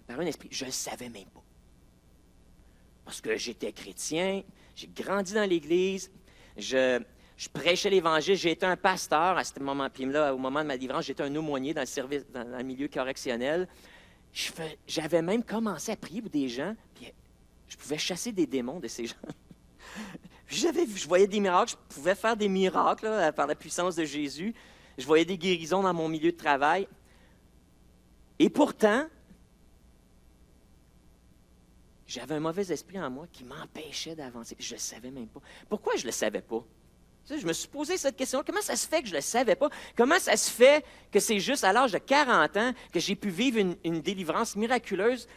[SPEAKER 5] par un esprit, je ne le savais même pas. Parce que j'étais chrétien, j'ai grandi dans l'Église, je prêchais l'Évangile, j'ai été un pasteur à ce moment, puis là, au moment de ma délivrance, j'étais un aumônier dans le service, dans le milieu correctionnel. J'avais même commencé à prier pour des gens, puis je pouvais chasser des démons de ces gens. Je voyais des miracles, je pouvais faire des miracles là, par la puissance de Jésus. Je voyais des guérisons dans mon milieu de travail. Et pourtant, j'avais un mauvais esprit en moi qui m'empêchait d'avancer. Je ne le savais même pas. Pourquoi je ne le savais pas? Je me suis posé cette question. Comment ça se fait que je ne le savais pas? Comment ça se fait que c'est juste à l'âge de 40 ans que j'ai pu vivre une délivrance miraculeuse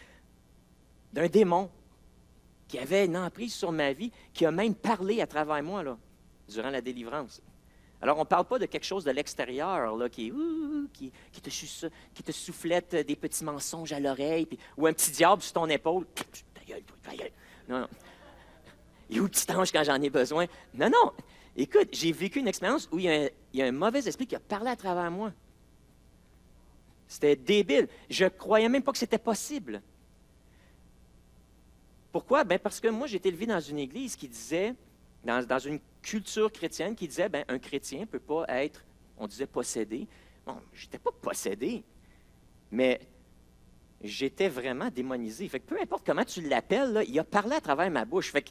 [SPEAKER 5] d'un démon qui avait une emprise sur ma vie, qui a même parlé à travers moi là, durant la délivrance? Alors, on ne parle pas de quelque chose de l'extérieur là, qui te soufflette des petits mensonges à l'oreille, ou un petit diable sur ton épaule. Ta gueule, ta gueule. Non. Et où le petit ange quand j'en ai besoin? Non, non. Écoute, j'ai vécu une expérience où il y a un mauvais esprit qui a parlé à travers moi. C'était débile. Je ne croyais même pas que c'était possible. Pourquoi? Bien, parce que moi, j'ai été élevé dans une église qui disait, dans une culture chrétienne, qui disait, bien, un chrétien ne peut pas être, on disait, possédé. Bon, je n'étais pas possédé, mais j'étais vraiment démonisé. Fait que peu importe comment tu l'appelles, là, il a parlé à travers ma bouche. Fait que,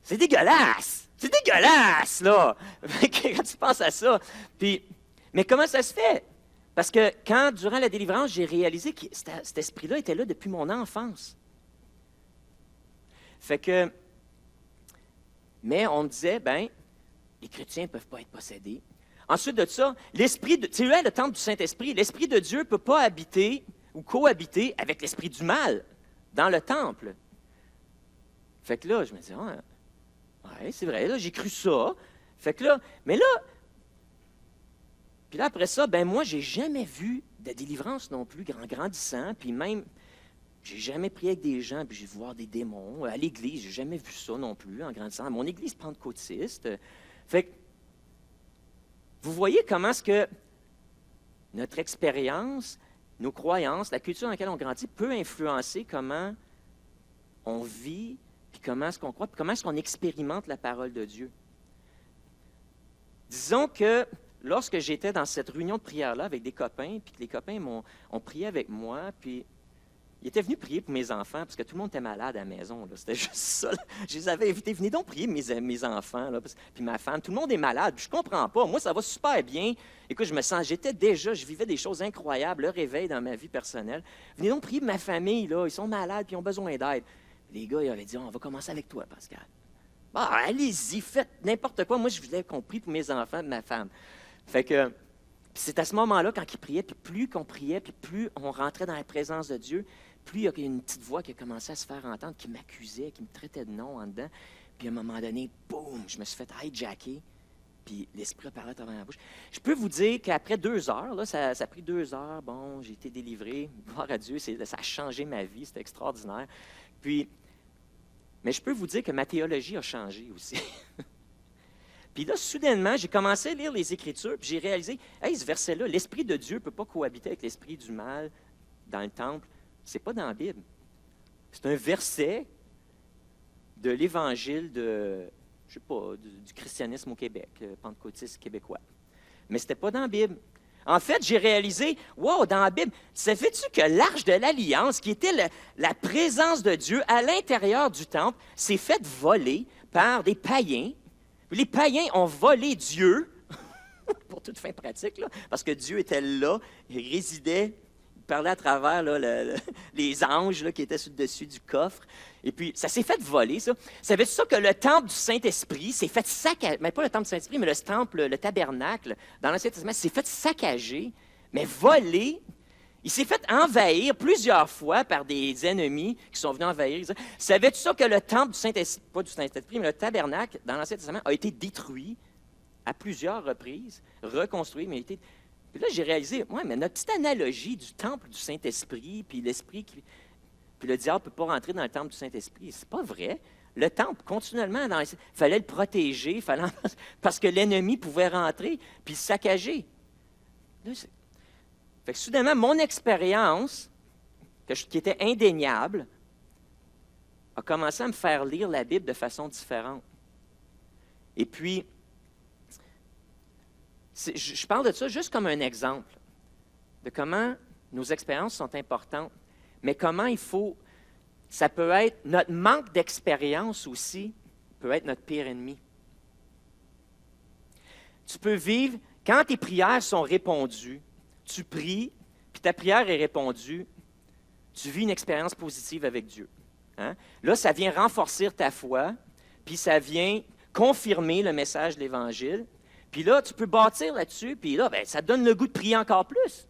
[SPEAKER 5] c'est dégueulasse! C'est dégueulasse, là! Quand tu penses à ça. Puis, mais comment ça se fait? Parce que quand, durant la délivrance, j'ai réalisé que cet esprit-là était là depuis mon enfance. Fait que, mais on me disait, bien, les chrétiens ne peuvent pas être possédés. Ensuite de ça, c'est là le temple du Saint-Esprit. L'Esprit de Dieu ne peut pas habiter ou cohabiter avec l'Esprit du mal dans le temple. Fait que là, je me disais, ouais, c'est vrai, là, j'ai cru ça. Fait que là, mais là, puis là, après ça, ben moi, j'ai jamais vu de délivrance non plus en grandissant, puis même, j'ai jamais prié avec des gens, puis j'ai vu voir des démons. À l'église, j'ai jamais vu ça non plus en grandissant. À mon église pentecôtiste. Fait que, vous voyez comment est-ce que notre expérience, nos croyances, la culture dans laquelle on grandit peut influencer comment on vit, puis comment est-ce qu'on croit, puis comment est-ce qu'on expérimente la parole de Dieu. Disons que lorsque j'étais dans cette réunion de prière-là avec des copains, puis que les copains ont prié avec moi, puis ils étaient venus prier pour mes enfants, parce que tout le monde était malade à la maison. C'était juste ça. Je les avais invités, venez donc prier mes enfants, là, puis ma femme. Tout le monde est malade, puis je ne comprends pas. Moi, ça va super bien. Écoute, je vivais des choses incroyables, le réveil dans ma vie personnelle. Venez donc prier pour ma famille, là, ils sont malades, puis ils ont besoin d'aide. Les gars, ils avaient dit, on va commencer avec toi, Pascal. Bah, allez-y, faites n'importe quoi. Moi, je voulais qu'on prie pour mes enfants et ma femme. Fait que c'est à ce moment-là, quand ils priaient, puis plus qu'on priait, puis plus on rentrait dans la présence de Dieu, plus il y a une petite voix qui a commencé à se faire entendre, qui m'accusait, qui me traitait de nom en dedans. Puis à un moment donné, boum, je me suis fait hijacker, puis l'Esprit a parlé à travers ma bouche. Je peux vous dire qu'après 2 heures, là, ça a pris 2 heures, bon, j'ai été délivré, gloire à Dieu, ça a changé ma vie, c'était extraordinaire. Puis, mais je peux vous dire que ma théologie a changé aussi. Puis là, soudainement, j'ai commencé à lire les Écritures, puis j'ai réalisé, hey, ce verset-là, l'Esprit de Dieu ne peut pas cohabiter avec l'Esprit du mal dans le temple. Ce n'est pas dans la Bible. C'est un verset de l'Évangile du christianisme au Québec, pentecôtiste québécois. Mais ce n'était pas dans la Bible. En fait, j'ai réalisé, wow, dans la Bible, savais-tu que l'Arche de l'Alliance, qui était la présence de Dieu à l'intérieur du temple, s'est faite voler par des païens. Les païens ont volé Dieu, pour toute fin pratique, là, parce que Dieu était là, il résidait, il parlait à travers là, les anges là, qui étaient sur le dessus du coffre. Et puis, ça s'est fait voler, ça. Savais-tu ça que le temple du Saint-Esprit s'est fait saccager, mais pas le temple du Saint-Esprit, mais le temple, le tabernacle, dans l'Ancien Testament, s'est fait saccager, mais voler. Il s'est fait envahir plusieurs fois par des ennemis qui sont venus envahir. Savais-tu ça que le temple du Saint-Esprit, pas du Saint-Esprit, mais le tabernacle dans l'Ancien Testament a été détruit à plusieurs reprises, reconstruit, mais a été... Puis là, j'ai réalisé, ouais, mais notre petite analogie du temple du Saint-Esprit, puis l'Esprit qui... Puis le diable ne peut pas rentrer dans le temple du Saint-Esprit. C'est pas vrai. le temple continuellement. Il fallait le protéger, parce que l'ennemi pouvait rentrer puis le saccager. Là, fait que soudainement, mon expérience, qui était indéniable, a commencé à me faire lire la Bible de façon différente. Et puis, je parle de ça juste comme un exemple de comment nos expériences sont importantes, mais comment ça peut être, notre manque d'expérience aussi, peut être notre pire ennemi. Tu peux vivre, quand tes prières sont répondues, tu pries, puis ta prière est répondue, tu vis une expérience positive avec Dieu. Hein? Là, ça vient renforcer ta foi, puis ça vient confirmer le message de l'Évangile. Puis là, tu peux bâtir là-dessus, puis là, ben, ça te donne le goût de prier encore plus.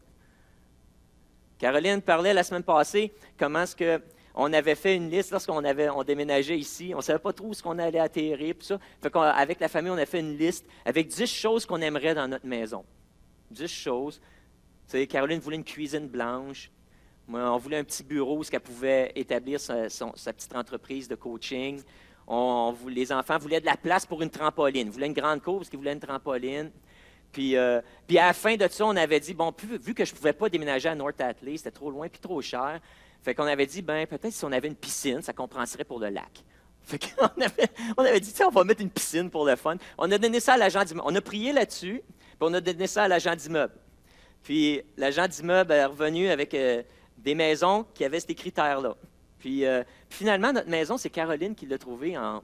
[SPEAKER 5] Caroline parlait la semaine passée comment est-ce qu'on avait fait une liste lorsqu'on déménageait ici. On ne savait pas trop où est-ce qu'on allait atterrir, puis ça. Fait qu'avec la famille, on a fait une liste avec 10 choses qu'on aimerait dans notre maison. 10 choses. Tu sais, Caroline voulait une cuisine blanche. Moi, on voulait un petit bureau où elle pouvait établir sa petite entreprise de coaching. Les enfants voulaient de la place pour une trampoline. Ils voulaient une grande cour parce qu'ils voulaient une trampoline. Puis à la fin de ça, on avait dit, bon, vu que je ne pouvais pas déménager à North Atlee, c'était trop loin puis trop cher, fait qu'on avait dit, ben peut-être si on avait une piscine, ça compenserait pour le lac. Fait qu'on avait dit, tiens, on va mettre une piscine pour le fun. On a donné ça à l'agent d'immeuble. On a prié là-dessus, puis on a donné ça à l'agent d'immeuble. Puis l'agent d'immeuble est revenu avec des maisons qui avaient ces critères-là. Puis finalement, notre maison, c'est Caroline qui l'a trouvée en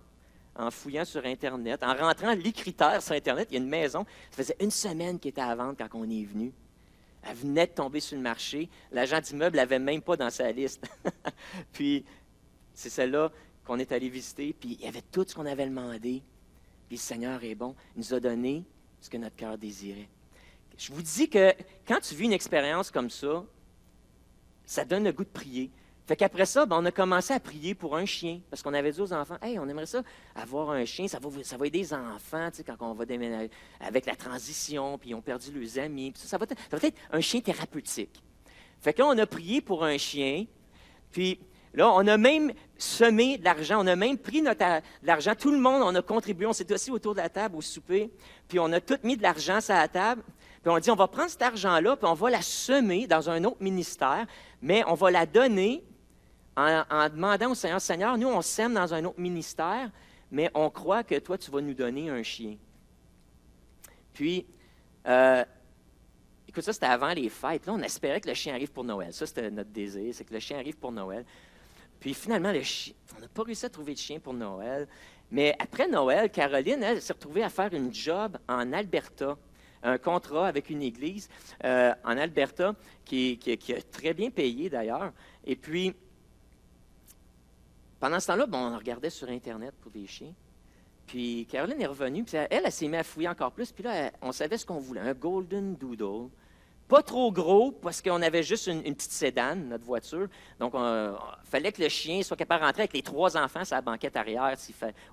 [SPEAKER 5] fouillant sur Internet, en rentrant les critères sur Internet. Il y a une maison, ça faisait une semaine qu'elle était à vendre quand on est venu. Elle venait de tomber sur le marché. L'agent d'immeuble ne l'avait même pas dans sa liste. Puis c'est celle-là qu'on est allé visiter, puis il y avait tout ce qu'on avait demandé. Puis le Seigneur est bon, il nous a donné ce que notre cœur désirait. Je vous dis que quand tu vis une expérience comme ça donne le goût de prier. Fait qu'après ça, on a commencé à prier pour un chien, parce qu'on avait dit aux enfants, « Hey, on aimerait ça avoir un chien, ça va aider les enfants, tu sais, quand on va déménager avec la transition, puis ils ont perdu leurs amis. » Ça va être un chien thérapeutique. Fait que là, on a prié pour un chien, puis là, on a même semé de l'argent, on a même pris de l'argent, tout le monde, on a contribué, on s'est assis autour de la table au souper, puis on a tout mis de l'argent sur la table, puis on a dit, on va prendre cet argent-là, puis on va la semer dans un autre ministère, mais on va la donner en demandant au Seigneur, « Seigneur, nous, on sème dans un autre ministère, mais on croit que toi, tu vas nous donner un chien. » Puis, écoute, ça, c'était avant les fêtes. Là, on espérait que le chien arrive pour Noël. Ça, c'était notre désir, c'est que le chien arrive pour Noël. Puis, finalement, on n'a pas réussi à trouver de chien pour Noël. Mais après Noël, Caroline, elle s'est retrouvée à faire une job en Alberta, un contrat avec une église en Alberta qui a très bien payé, d'ailleurs. Et puis, pendant ce temps-là, on regardait sur Internet pour des chiens. Puis Caroline est revenue, puis elle s'est mise à fouiller encore plus. Puis là, on savait ce qu'on voulait, un Golden Doodle. Pas trop gros, parce qu'on avait juste une petite sédan, notre voiture. Donc, il fallait que le chien soit capable de rentrer avec les 3 enfants sur la banquette arrière,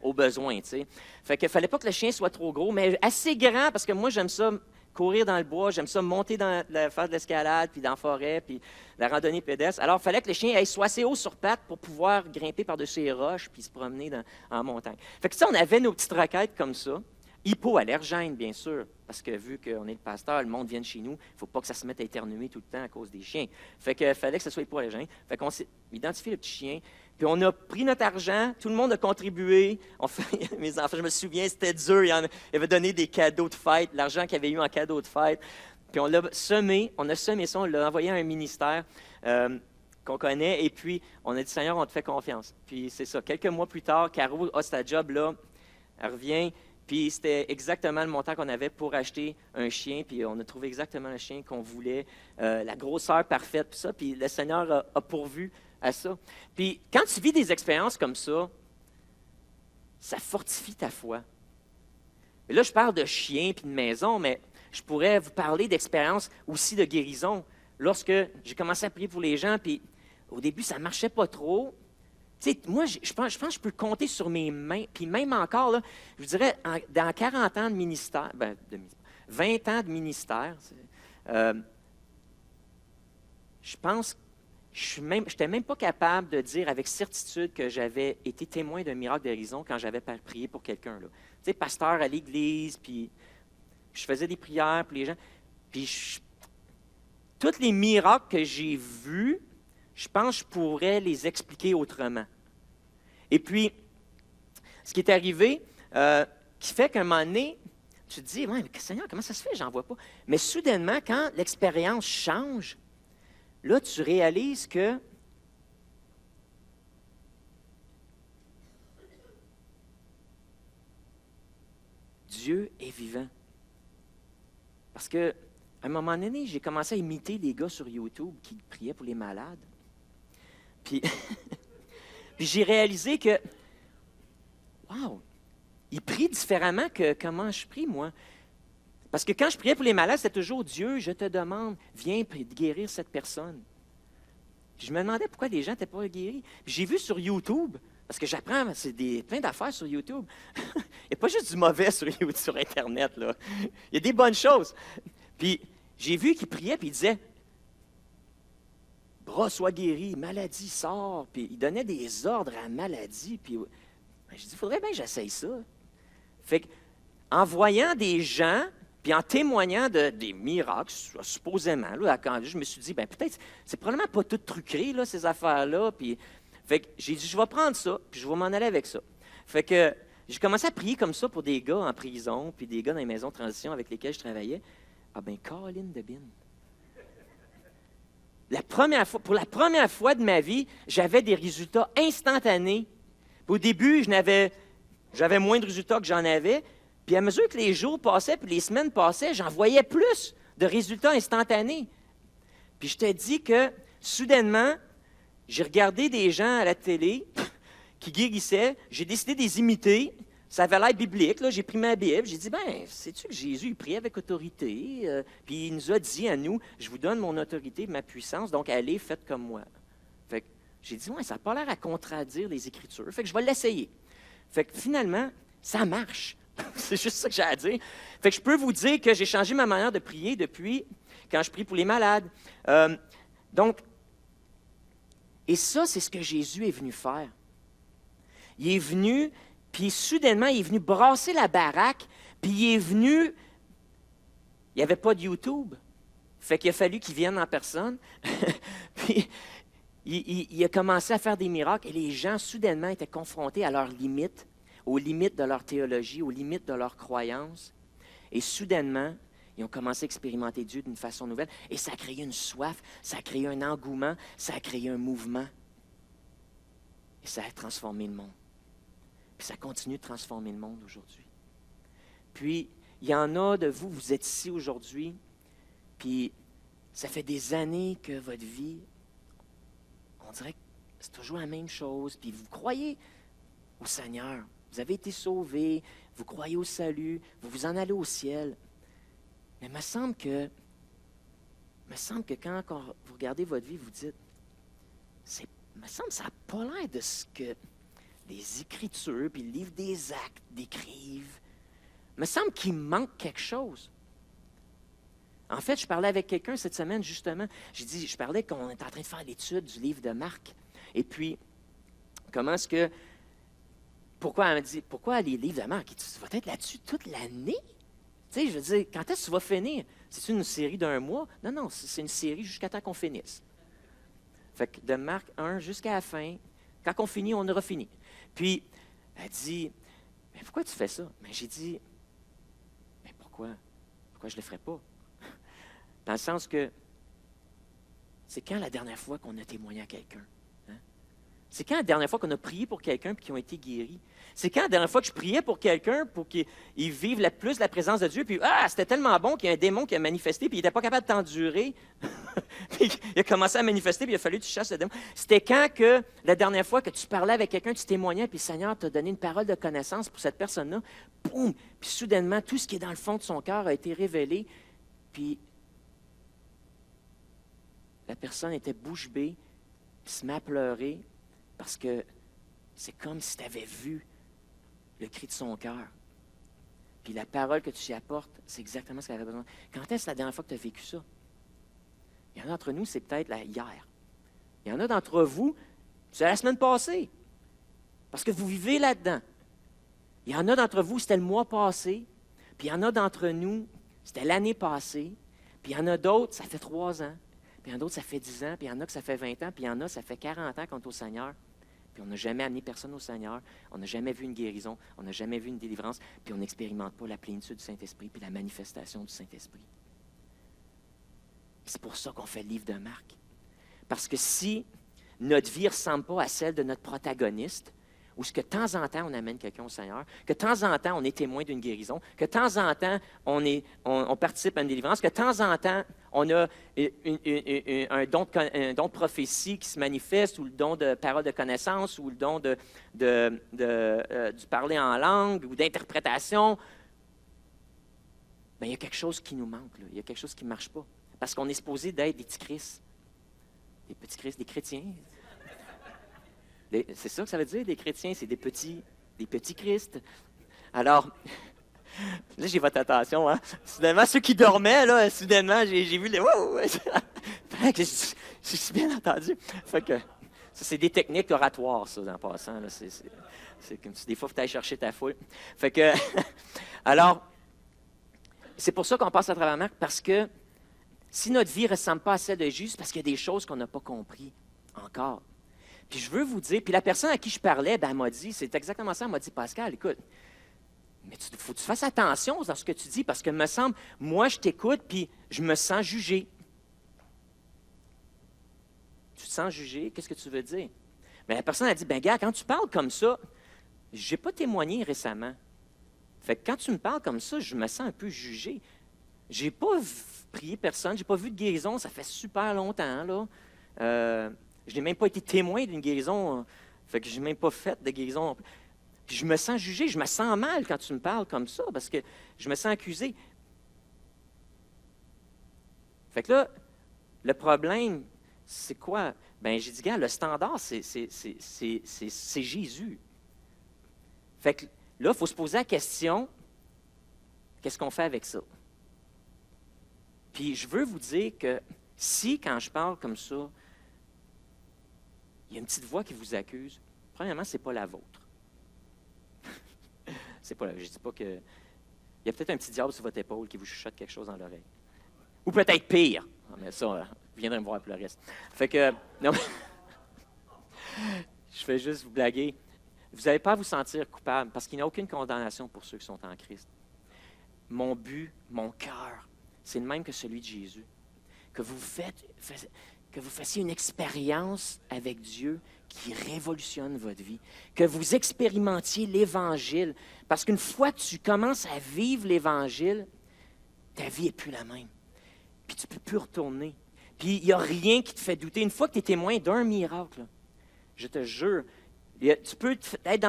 [SPEAKER 5] au besoin, tu sais. Fait qu'il fallait pas que le chien soit trop gros, mais assez grand, parce que moi, j'aime ça courir dans le bois, j'aime ça monter faire de l'escalade, puis dans la forêt, puis la randonnée pédestre. Alors, il fallait que le chien soit assez haut sur pattes pour pouvoir grimper par-dessus les roches, puis se promener en montagne. Fait que ça, on avait nos petites roquettes comme ça. Hypoallergène, bien sûr, parce que vu qu'on est le pasteur, le monde vient de chez nous, il ne faut pas que ça se mette à éternuer tout le temps à cause des chiens. Fait qu'il fallait que ce soit hypoallergène. Fait qu'on s'est identifié le petit chien, puis on a pris notre argent, tout le monde a contribué. Mes enfants, je me souviens, c'était dur, ils avaient donné des cadeaux de fête, l'argent qu'ils avaient eu en cadeau de fête. Puis on l'a semé, ça, on l'a envoyé à un ministère qu'on connaît, et puis on a dit, Seigneur, on te fait confiance. Puis c'est ça, quelques mois plus tard, Caro a ce job-là, elle revient. Puis c'était exactement le montant qu'on avait pour acheter un chien, puis on a trouvé exactement le chien qu'on voulait, la grosseur parfaite, puis ça, puis le Seigneur a pourvu à ça. Puis quand tu vis des expériences comme ça fortifie ta foi. Et là, je parle de chien puis de maison, mais je pourrais vous parler d'expériences aussi de guérison. Lorsque j'ai commencé à prier pour les gens, puis au début, ça ne marchait pas trop. Tu sais, moi, je pense que je peux compter sur mes mains. Puis même encore, là, je vous dirais, dans 40 ans de ministère, 20 ans de ministère, je pense je n'étais même pas capable de dire avec certitude que j'avais été témoin d'un miracle d'horizon quand j'avais prié pour quelqu'un. Tu sais, pasteur à l'église, puis je faisais des prières pour les gens. Puis tous les miracles que j'ai vus, je pense que je pourrais les expliquer autrement. Et puis, ce qui est arrivé, qui fait qu'à un moment donné, tu te dis, ouais, mais Seigneur, comment ça se fait? J'en vois pas. Mais soudainement, quand l'expérience change, là, tu réalises que Dieu est vivant. Parce qu'à un moment donné, j'ai commencé à imiter les gars sur YouTube qui priaient pour les malades. Puis, puis j'ai réalisé que, wow, ils prient différemment que comment je prie, moi. Parce que quand je priais pour les malades, c'était toujours Dieu, je te demande, viens guérir cette personne. Puis je me demandais pourquoi les gens n'étaient pas guéris. Puis j'ai vu sur YouTube, parce que j'apprends, c'est plein d'affaires sur YouTube. Il n'y a pas juste du mauvais sur YouTube, sur Internet, là. Il y a des bonnes choses. Puis j'ai vu qu'ils priaient, puis ils disaient, bras sois guéri, maladie sort. Puis ils donnaient des ordres à la maladie. Puis j'ai dit, il faudrait bien que j'essaye ça. Fait que, en voyant des gens, puis en témoignant des miracles, supposément, là, quand je me suis dit, ben peut-être, c'est probablement pas tout truqué, là, ces affaires-là. Puis, fait que j'ai dit, je vais prendre ça, puis je vais m'en aller avec ça. Fait que j'ai commencé à prier comme ça pour des gars en prison, puis des gars dans les maisons de transition avec lesquels je travaillais. Ah ben, Colin de Bin. Pour la première fois de ma vie, j'avais des résultats instantanés. Puis au début, j'avais moins de résultats que j'en avais. Puis à mesure que les jours passaient, puis les semaines passaient, j'en voyais plus de résultats instantanés. Puis je te dis que, soudainement, j'ai regardé des gens à la télé qui guérissaient. J'ai décidé de les imiter. Ça avait l'air biblique. Là. J'ai pris ma Bible. J'ai dit, ben, sais-tu que Jésus, il priait avec autorité? Puis il nous a dit à nous, je vous donne mon autorité, ma puissance, donc allez, faites comme moi. Fait que j'ai dit, ouais, ça n'a pas l'air à contradire les Écritures. Fait que je vais l'essayer. Fait que finalement, ça marche. C'est juste ça que j'ai à dire. Fait que je peux vous dire que j'ai changé ma manière de prier depuis quand je prie pour les malades. Donc, et ça, c'est ce que Jésus est venu faire. Il est venu, puis soudainement, il est venu brasser la baraque, puis il est venu... Il n'y avait pas de YouTube. Fait qu'il a fallu qu'il vienne en personne. Puis il a commencé à faire des miracles, et les gens, soudainement, étaient confrontés à leurs limites, aux limites de leur théologie, aux limites de leurs croyances. Et soudainement, ils ont commencé à expérimenter Dieu d'une façon nouvelle. Et ça a créé une soif, ça a créé un engouement, ça a créé un mouvement. Et ça a transformé le monde. Puis ça continue de transformer le monde aujourd'hui. Puis, il y en a de vous, vous êtes ici aujourd'hui, puis ça fait des années que votre vie, on dirait que c'est toujours la même chose. Puis vous croyez au Seigneur. Vous avez été sauvés, vous croyez au salut, vous vous en allez au ciel. Mais il me semble que quand vous regardez votre vie, vous dites, il me semble que ça n'a pas l'air de ce que les Écritures puis le livre des Actes décrivent. Il me semble qu'il manque quelque chose. En fait, je parlais avec quelqu'un cette semaine, justement. Je parlais qu'on est en train de faire l'étude du livre de Marc. Et puis, comment est-ce que... Pourquoi elle me dit, pourquoi les livres de Marc? Tu vas être là-dessus toute l'année? Tu sais, je veux dire, quand est-ce que tu vas finir? C'est une série d'un mois? Non, c'est une série jusqu'à temps qu'on finisse. Fait que de Marc 1 jusqu'à la fin, quand on finit, on aura fini. Puis, elle dit, mais pourquoi tu fais ça? Mais j'ai dit, mais pourquoi? Pourquoi je ne le ferais pas? Dans le sens que, c'est quand la dernière fois qu'on a témoigné à quelqu'un? Hein? C'est quand la dernière fois qu'on a prié pour quelqu'un et qu'ils ont été guéris? C'est quand la dernière fois que je priais pour quelqu'un pour qu'il vive plus la présence de Dieu, puis c'était tellement bon qu'il y a un démon qui a manifesté, puis il n'était pas capable de t'endurer. Puis il a commencé à manifester, puis il a fallu que tu chasses le démon. C'était quand que la dernière fois que tu parlais avec quelqu'un, tu témoignais, puis le Seigneur t'a donné une parole de connaissance pour cette personne-là. Boum! Puis soudainement, tout ce qui est dans le fond de son cœur a été révélé, puis la personne était bouche bée, se met à pleurer, parce que c'est comme si tu avais vu le cri de son cœur. Puis la parole que tu y apportes, c'est exactement ce qu'elle avait besoin. Quand est-ce la dernière fois que tu as vécu ça? Il y en a d'entre nous, c'est peut-être hier. Il y en a d'entre vous, c'est la semaine passée, parce que vous vivez là-dedans. Il y en a d'entre vous, c'était le mois passé, puis il y en a d'entre nous, c'était l'année passée, puis il y en a d'autres, ça fait 3 ans, puis il y en a d'autres, ça fait 10 ans, puis il y en a que ça fait 20 ans, puis il y en a, ça fait 40 ans qu'on est au Seigneur, puis on n'a jamais amené personne au Seigneur, on n'a jamais vu une guérison, on n'a jamais vu une délivrance, puis on n'expérimente pas la plénitude du Saint-Esprit, puis la manifestation du Saint-Esprit. C'est pour ça qu'on fait le livre de Marc. Parce que si notre vie ne ressemble pas à celle de notre protagoniste, ou ce que de temps en temps, on amène quelqu'un au Seigneur, que de temps en temps, on est témoin d'une guérison, que de temps en temps, on participe à une délivrance, que de temps en temps, on a un don de prophétie qui se manifeste, ou le don de parole de connaissance, ou le don du parler en langue, ou d'interprétation, bien, il y a quelque chose qui nous manque, là. Il y a quelque chose qui ne marche pas. Parce qu'on est supposé d'être des petits Christ. Des petits Christ, des chrétiens. C'est ça que ça veut dire, des chrétiens, c'est des petits Christ. Alors, là, j'ai votre attention, hein. Soudainement, ceux qui dormaient, là, soudainement, j'ai vu les... Wow! J'ai bien entendu. Fait que, ça, c'est des techniques oratoires, ça, en passant. Là. C'est comme si des fois, il faut aller chercher ta foule. Fait que, alors, c'est pour ça qu'on passe à travers Marc, parce que si notre vie ne ressemble pas à celle de Jésus, c'est parce qu'il y a des choses qu'on n'a pas compris encore. Puis je veux vous dire, puis la personne à qui je parlais, ben, elle m'a dit, c'est exactement ça, elle m'a dit, Pascal, écoute, mais il faut que tu fasses attention dans ce que tu dis, parce que me semble, moi, je t'écoute, puis je me sens jugé. Tu te sens jugé? Qu'est-ce que tu veux dire? Bien, la personne a dit, ben gars, quand tu parles comme ça, je n'ai pas témoigné récemment. Fait que quand tu me parles comme ça, je me sens un peu jugé. Je n'ai pas prié personne, je n'ai pas vu de guérison, ça fait super longtemps, là. Je n'ai même pas été témoin d'une guérison, fait que je n'ai même pas fait de guérison. Puis je me sens jugé, je me sens mal quand tu me parles comme ça, parce que je me sens accusé. Fait que là, le problème, c'est quoi? Bien, j'ai dit, gars, le standard, c'est Jésus. Fait que là, il faut se poser la question, qu'est-ce qu'on fait avec ça? Puis je veux vous dire que si, quand je parle comme ça, il y a une petite voix qui vous accuse, premièrement, ce n'est pas la vôtre. Je ne dis pas que... Il y a peut-être un petit diable sur votre épaule qui vous chuchote quelque chose dans l'oreille. Ou peut-être pire. Mais ça, vous viendrez me voir pour le reste. Fait que... Non, je fais juste vous blaguer. Vous n'avez pas à vous sentir coupable, parce qu'il n'y a aucune condamnation pour ceux qui sont en Christ. Mon but, mon cœur, c'est le même que celui de Jésus. Que vous fassiez une expérience avec Dieu qui révolutionne votre vie. Que vous expérimentiez l'Évangile. Parce qu'une fois que tu commences à vivre l'Évangile, ta vie n'est plus la même. Puis tu ne peux plus retourner. Puis il n'y a rien qui te fait douter. Une fois que tu es témoin d'un miracle, là, je te jure, tu peux être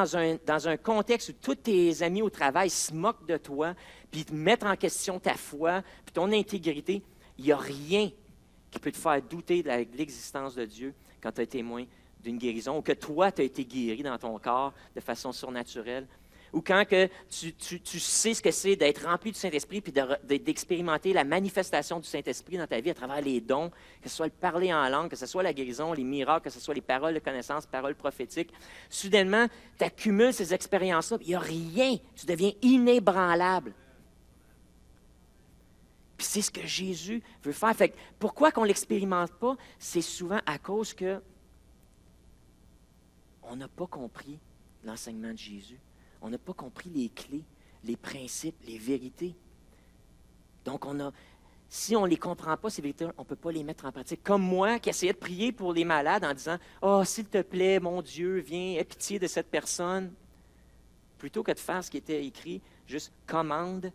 [SPEAKER 5] dans un contexte où tous tes amis au travail se moquent de toi, puis te mettre en question ta foi, puis ton intégrité. Il n'y a rien qui peut te faire douter de l'existence de Dieu quand tu es témoin d'une guérison, ou que toi, tu as été guéri dans ton corps de façon surnaturelle, ou quand que tu sais ce que c'est d'être rempli du Saint-Esprit puis d'expérimenter la manifestation du Saint-Esprit dans ta vie à travers les dons, que ce soit le parler en langue, que ce soit la guérison, les miracles, que ce soit les paroles de connaissance, paroles prophétiques. Soudainement, tu accumules ces expériences-là, il n'y a rien, tu deviens inébranlable. Puis c'est ce que Jésus veut faire. Fait que pourquoi qu'on ne l'expérimente pas? C'est souvent à cause que on n'a pas compris l'enseignement de Jésus. On n'a pas compris les clés, les principes, les vérités. Donc, si on ne les comprend pas, ces vérités, on ne peut pas les mettre en pratique. Comme moi, qui essayais de prier pour les malades en disant « Oh, s'il te plaît, mon Dieu, viens, aie pitié de cette personne. » Plutôt que de faire ce qui était écrit, juste commande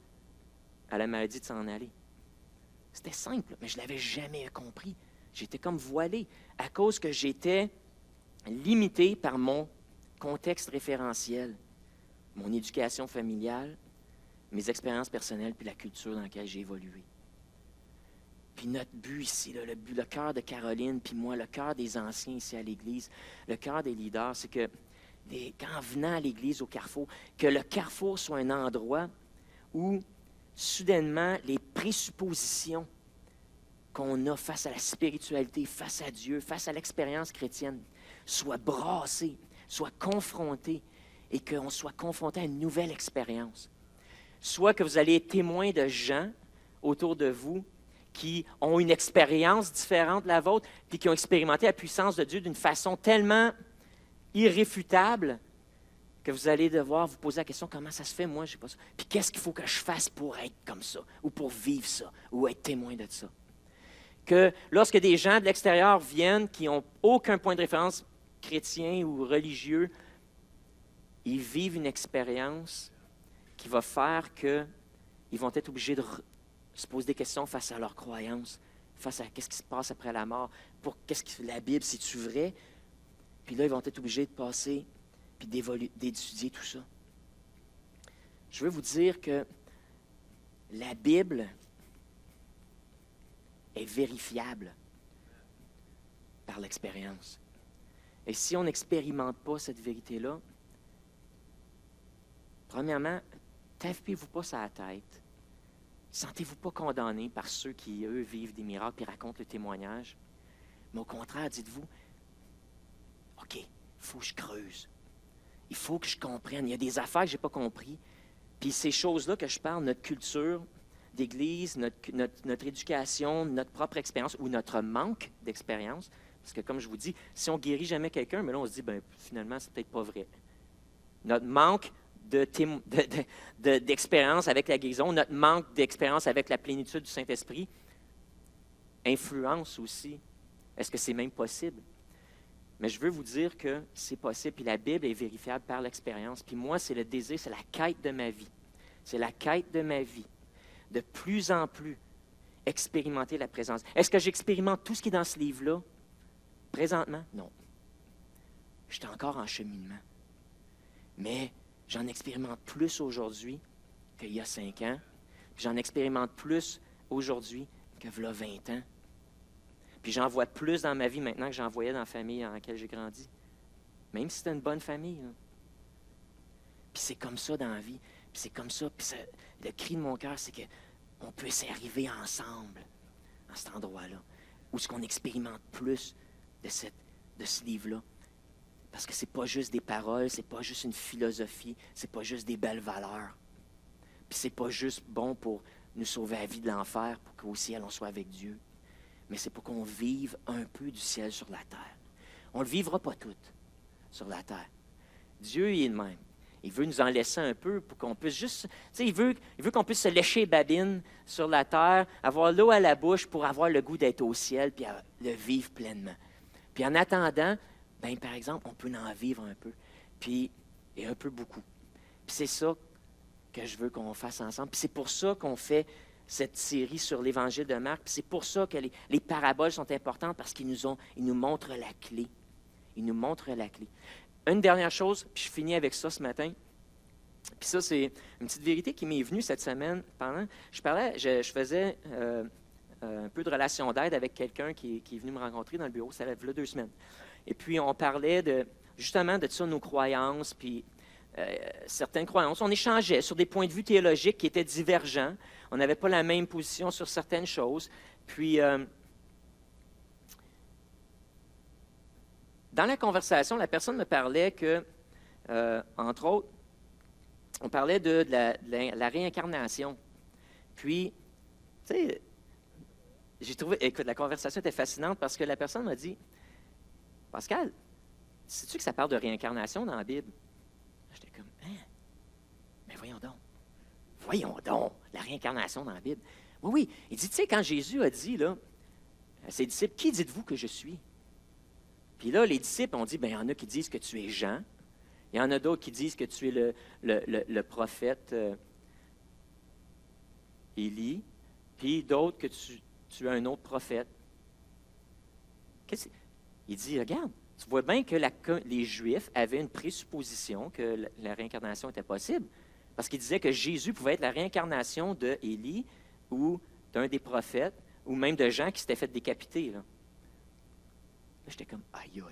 [SPEAKER 5] à la maladie de s'en aller. C'était simple, mais je ne l'avais jamais compris. J'étais comme voilé à cause que j'étais limité par mon contexte référentiel, mon éducation familiale, mes expériences personnelles, puis la culture dans laquelle j'ai évolué. Puis notre but ici, là, le cœur de Caroline, puis moi, le cœur des anciens ici à l'Église, le cœur des leaders, c'est que, en venant à l'Église au Carrefour, que le Carrefour soit un endroit où, soudainement, les présuppositions qu'on a face à la spiritualité, face à Dieu, face à l'expérience chrétienne, soit brassé, soit confronté et qu'on soit confronté à une nouvelle expérience. Soit que vous allez être témoin de gens autour de vous qui ont une expérience différente de la vôtre, puis qui ont expérimenté la puissance de Dieu d'une façon tellement irréfutable que vous allez devoir vous poser la question, comment ça se fait, moi, je ne sais pas ça. Puis qu'est-ce qu'il faut que je fasse pour être comme ça, ou pour vivre ça, ou être témoin de ça. Que lorsque des gens de l'extérieur viennent, qui n'ont aucun point de référence chrétien ou religieux, ils vivent une expérience qui va faire qu'ils vont être obligés de se poser des questions face à leurs croyances, face à qu'est-ce qui se passe après la mort, pour qu'est-ce que la Bible, c'est-tu vrai? Puis là, ils vont être obligés de passer puis d'étudier tout ça. Je veux vous dire que la Bible est vérifiable par l'expérience. Et si on n'expérimente pas cette vérité-là, premièrement, tapez-vous pas sur la tête. Sentez-vous pas condamné par ceux qui, eux, vivent des miracles et racontent le témoignage. Mais au contraire, dites-vous, OK, il faut que je creuse. Il faut que je comprenne. Il y a des affaires que je n'ai pas compris. Puis ces choses-là que je parle, notre culture d'Église, notre éducation, notre propre expérience ou notre manque d'expérience, parce que comme je vous dis, si on ne guérit jamais quelqu'un, mais là on se dit, ben finalement, c'est peut-être pas vrai. Notre manque d'expérience avec la guérison, notre manque d'expérience avec la plénitude du Saint-Esprit influence aussi. Est-ce que c'est même possible? Mais je veux vous dire que c'est possible, puis la Bible est vérifiable par l'expérience. Puis moi, c'est le désir, c'est la quête de ma vie. C'est la quête de ma vie. De plus en plus, expérimenter la présence. Est-ce que j'expérimente tout ce qui est dans ce livre-là? Présentement, non. Je suis encore en cheminement. Mais j'en expérimente plus aujourd'hui qu'il y a 5 ans. J'en expérimente plus aujourd'hui que v'là 20 ans. Puis j'en vois plus dans ma vie maintenant que j'en voyais dans la famille dans laquelle j'ai grandi. Même si c'était une bonne famille. Là. Puis c'est comme ça dans la vie. Puis c'est comme ça. Puis le cri de mon cœur, c'est qu'on puisse arriver ensemble à cet endroit-là. Où ce qu'on expérimente plus de ce livre-là. Parce que c'est pas juste des paroles, c'est pas juste une philosophie, c'est pas juste des belles valeurs. Puis c'est pas juste bon pour nous sauver la vie de l'enfer, pour qu'au ciel on soit avec Dieu. Mais c'est pour qu'on vive un peu du ciel sur la terre. On ne le vivra pas tout sur la terre. Dieu, il est de même. Il veut nous en laisser un peu pour qu'on puisse juste... Tu sais, il veut qu'on puisse se lécher les babines sur la terre, avoir l'eau à la bouche pour avoir le goût d'être au ciel puis le vivre pleinement. Puis en attendant, ben par exemple, on peut en vivre un peu. Puis, et un peu beaucoup. Puis c'est ça que je veux qu'on fasse ensemble. Puis c'est pour ça qu'on fait cette série sur l'Évangile de Marc. Puis c'est pour ça que les paraboles sont importantes parce qu'ils nous montrent la clé. Ils nous montrent la clé. Une dernière chose, puis je finis avec ça ce matin. Puis ça, c'est une petite vérité qui m'est venue cette semaine. Je faisais un peu de relation d'aide avec quelqu'un qui est venu me rencontrer dans le bureau, ça fait 2 semaines. Et puis, on parlait justement de ça, nos croyances, puis certaines croyances. On échangeait sur des points de vue théologiques qui étaient divergents. On n'avait pas la même position sur certaines choses. Puis, dans la conversation, la personne me parlait que, entre autres, on parlait de la réincarnation. Puis, tu sais, j'ai trouvé, écoute, la conversation était fascinante parce que la personne m'a dit, Pascal, sais-tu que ça parle de réincarnation dans la Bible? J'étais comme, hein? Mais voyons donc, la réincarnation dans la Bible. Oui, il dit, tu sais, quand Jésus a dit, là, à ses disciples, qui dites-vous que je suis? Puis là, les disciples ont dit, bien, il y en a qui disent que tu es Jean, il y en a d'autres qui disent que tu es le prophète Élie, puis d'autres que tu es un autre prophète. Il dit, regarde, tu vois bien que les Juifs avaient une présupposition que la réincarnation était possible, parce qu'ils disaient que Jésus pouvait être la réincarnation d'Élie ou d'un des prophètes, ou même de gens qui s'étaient fait décapiter. Là, j'étais comme, aïe,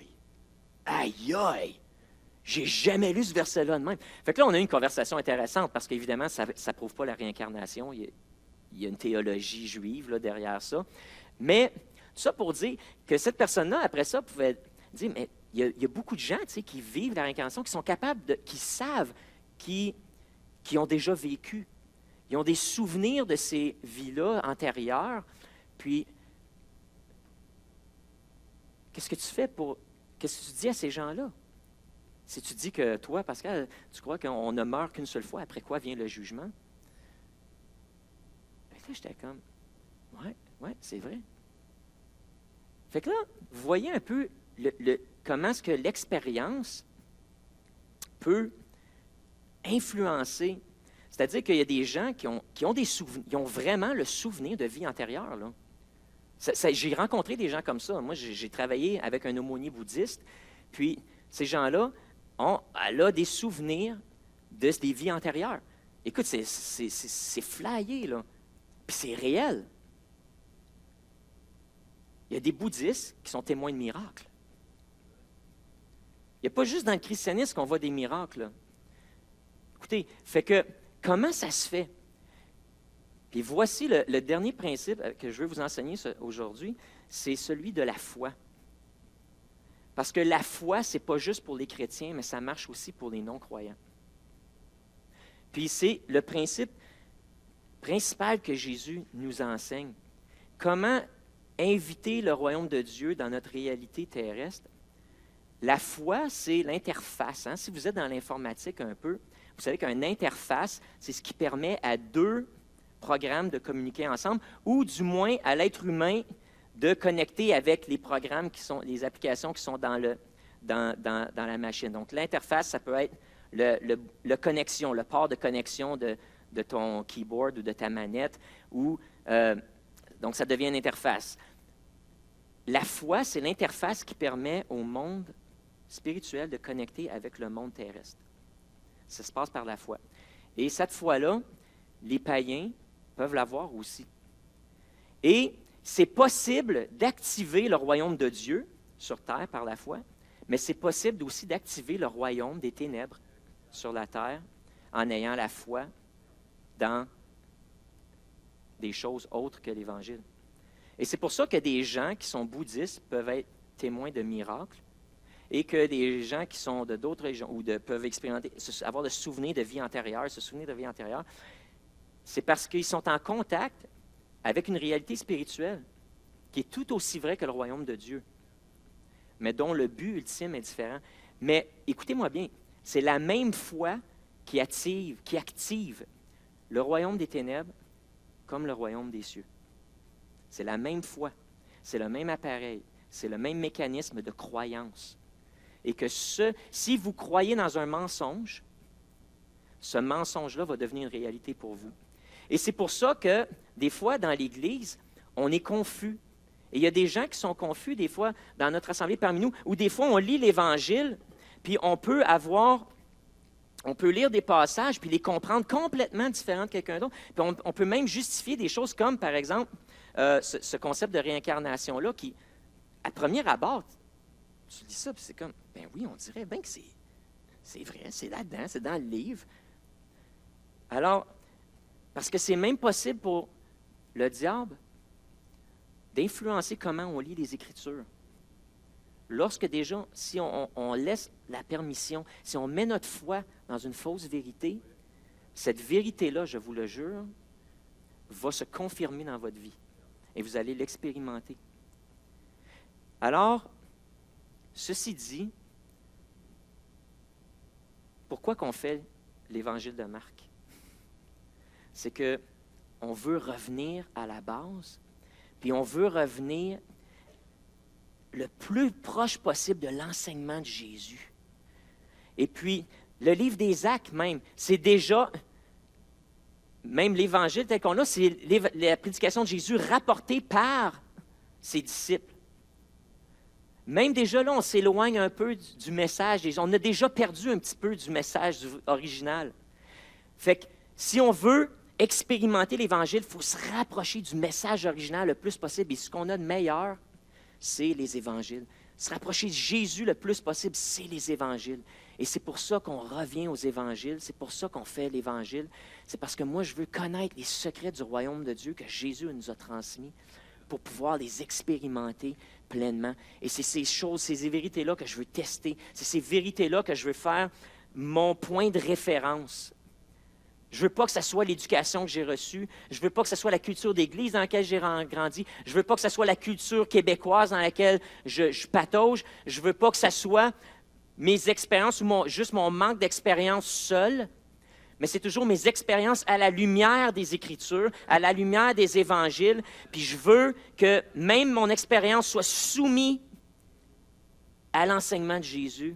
[SPEAKER 5] j'ai jamais lu ce verset-là de même. Fait que là, on a eu une conversation intéressante, parce qu'évidemment, ça ne prouve pas la réincarnation. il y a une théologie juive là, derrière ça. Mais tout ça pour dire que cette personne-là, après ça, pouvait dire, mais il y a beaucoup de gens qui vivent la réincarnation, qui sont capables, qui savent, qui ont déjà vécu. Ils ont des souvenirs de ces vies-là antérieures. Puis, qu'est-ce que tu fais pour... Qu'est-ce que tu dis à ces gens-là? Si tu dis que toi, Pascal, tu crois qu'on ne meurt qu'une seule fois, après quoi vient le jugement? Fait que là, j'étais comme, ouais, c'est vrai. Fait que là, vous voyez un peu comment est-ce que l'expérience peut influencer. C'est-à-dire qu'il y a des gens qui ont des souvenirs, ils ont vraiment le souvenir de vie antérieure, là. J'ai rencontré des gens comme ça. Moi, j'ai travaillé avec un aumônier bouddhiste, puis ces gens-là elle a des souvenirs des vies antérieures. Écoute, c'est flyé, là. Puis c'est réel. Il y a des bouddhistes qui sont témoins de miracles. Il n'y a pas juste dans le christianisme qu'on voit des miracles, là. Écoutez, fait que, comment ça se fait? Puis voici le dernier principe que je veux vous enseigner aujourd'hui, c'est celui de la foi. Parce que la foi, ce n'est pas juste pour les chrétiens, mais ça marche aussi pour les non-croyants. Puis c'est le principe principal que Jésus nous enseigne. Comment inviter le royaume de Dieu dans notre réalité terrestre? La foi, c'est l'interface. Si vous êtes dans l'informatique un peu, vous savez qu'une interface, c'est ce qui permet à deux programmes de communiquer ensemble, ou du moins à l'être humain de connecter avec les programmes qui sont, les applications qui sont dans la machine. Donc, l'interface, ça peut être le connexion, le port de connexion de ton keyboard ou de ta manette, donc ça devient une interface. La foi, c'est l'interface qui permet au monde spirituel de connecter avec le monde terrestre. Ça se passe par la foi. Et cette foi-là, les païens peuvent l'avoir aussi. Et c'est possible d'activer le royaume de Dieu sur terre par la foi, mais c'est possible aussi d'activer le royaume des ténèbres sur la terre en ayant la foi dans des choses autres que l'Évangile. Et c'est pour ça que des gens qui sont bouddhistes peuvent être témoins de miracles et que des gens qui sont de d'autres régions ou peuvent expérimenter, avoir le souvenir de vie antérieure, ce souvenir de vie antérieure, c'est parce qu'ils sont en contact avec une réalité spirituelle qui est tout aussi vraie que le royaume de Dieu, mais dont le but ultime est différent. Mais écoutez-moi bien, c'est la même foi qui active le royaume des ténèbres comme le royaume des cieux. C'est la même foi, c'est le même appareil, c'est le même mécanisme de croyance. Et que si vous croyez dans un mensonge, ce mensonge-là va devenir une réalité pour vous. Et c'est pour ça que, des fois, dans l'Église, on est confus. Et il y a des gens qui sont confus, des fois, dans notre assemblée parmi nous, où des fois, on lit l'Évangile, puis on peut lire des passages, puis les comprendre complètement différents de quelqu'un d'autre. Puis on peut même justifier des choses comme, par exemple, ce concept de réincarnation-là, qui, à premier abord, tu lis ça, puis c'est comme, ben oui, on dirait bien que c'est vrai, c'est là-dedans, c'est dans le livre. Alors, parce que c'est même possible pour le diable d'influencer comment on lit les Écritures. Lorsque déjà, si on laisse la permission, si on met notre foi dans une fausse vérité, cette vérité-là, je vous le jure, va se confirmer dans votre vie. Et vous allez l'expérimenter. Alors, ceci dit, pourquoi qu'on fait l'Évangile de Marc? C'est qu'on veut revenir à la base, puis on veut revenir le plus proche possible de l'enseignement de Jésus. Et puis, le livre des Actes même, c'est déjà, même l'Évangile tel qu'on l'a, c'est la prédication de Jésus rapportée par ses disciples. Même déjà là, on s'éloigne un peu du message. On a déjà perdu un petit peu du message original. Fait que si on veut expérimenter l'Évangile, il faut se rapprocher du message original le plus possible. Et ce qu'on a de meilleur, c'est les Évangiles. Se rapprocher de Jésus le plus possible, c'est les Évangiles. Et c'est pour ça qu'on revient aux évangiles, c'est pour ça qu'on fait l'Évangile. C'est parce que moi, je veux connaître les secrets du royaume de Dieu que Jésus nous a transmis pour pouvoir les expérimenter pleinement. Et c'est ces choses, ces vérités-là que je veux tester. C'est ces vérités-là que je veux faire mon point de référence. Je ne veux pas que ce soit l'éducation que j'ai reçue. Je ne veux pas que ce soit la culture d'église dans laquelle j'ai grandi. Je ne veux pas que ce soit la culture québécoise dans laquelle je patauge. Je ne veux pas que ce soit mes expériences ou juste mon manque d'expérience seul. Mais c'est toujours mes expériences à la lumière des Écritures, à la lumière des Évangiles. Puis je veux que même mon expérience soit soumise à l'enseignement de Jésus.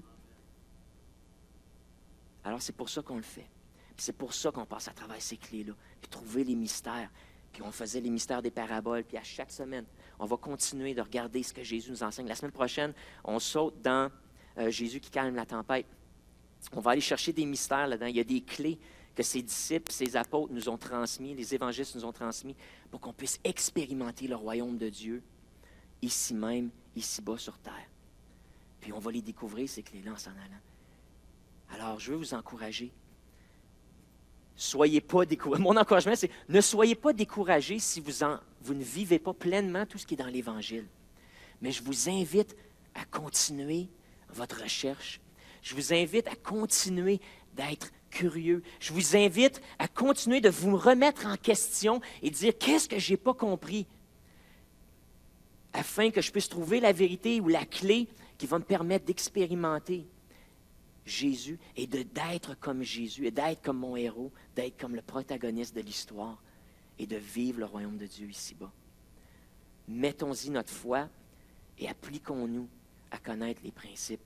[SPEAKER 5] Alors c'est pour ça qu'on le fait. Puis c'est pour ça qu'on passe à travers ces clés-là, puis trouver les mystères. Puis on faisait les mystères des paraboles, puis à chaque semaine, on va continuer de regarder ce que Jésus nous enseigne. La semaine prochaine, on saute dans Jésus qui calme la tempête. On va aller chercher des mystères là-dedans. Il y a des clés que ses disciples, ses apôtres nous ont transmis, les évangélistes nous ont transmis, pour qu'on puisse expérimenter le royaume de Dieu, ici même, ici-bas sur terre. Puis on va les découvrir, ces clés-là, en s'en allant. Alors, je veux vous encourager. Soyez pas découragés. Mon encouragement, c'est ne soyez pas découragés si vous ne vivez pas pleinement tout ce qui est dans l'Évangile. Mais je vous invite à continuer votre recherche. Je vous invite à continuer d'être curieux. Je vous invite à continuer de vous remettre en question et dire qu'est-ce que je n'ai pas compris afin que je puisse trouver la vérité ou la clé qui va me permettre d'expérimenter Jésus et d'être comme Jésus et d'être comme mon héros, d'être comme le protagoniste de l'histoire et de vivre le royaume de Dieu ici-bas. Mettons-y notre foi et appliquons-nous à connaître les principes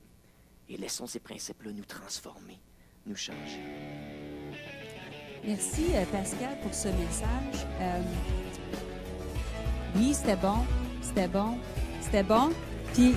[SPEAKER 5] et laissons ces principes-là nous transformer, nous changer.
[SPEAKER 6] Merci, Pascal, pour ce message. Oui, c'était bon. Puis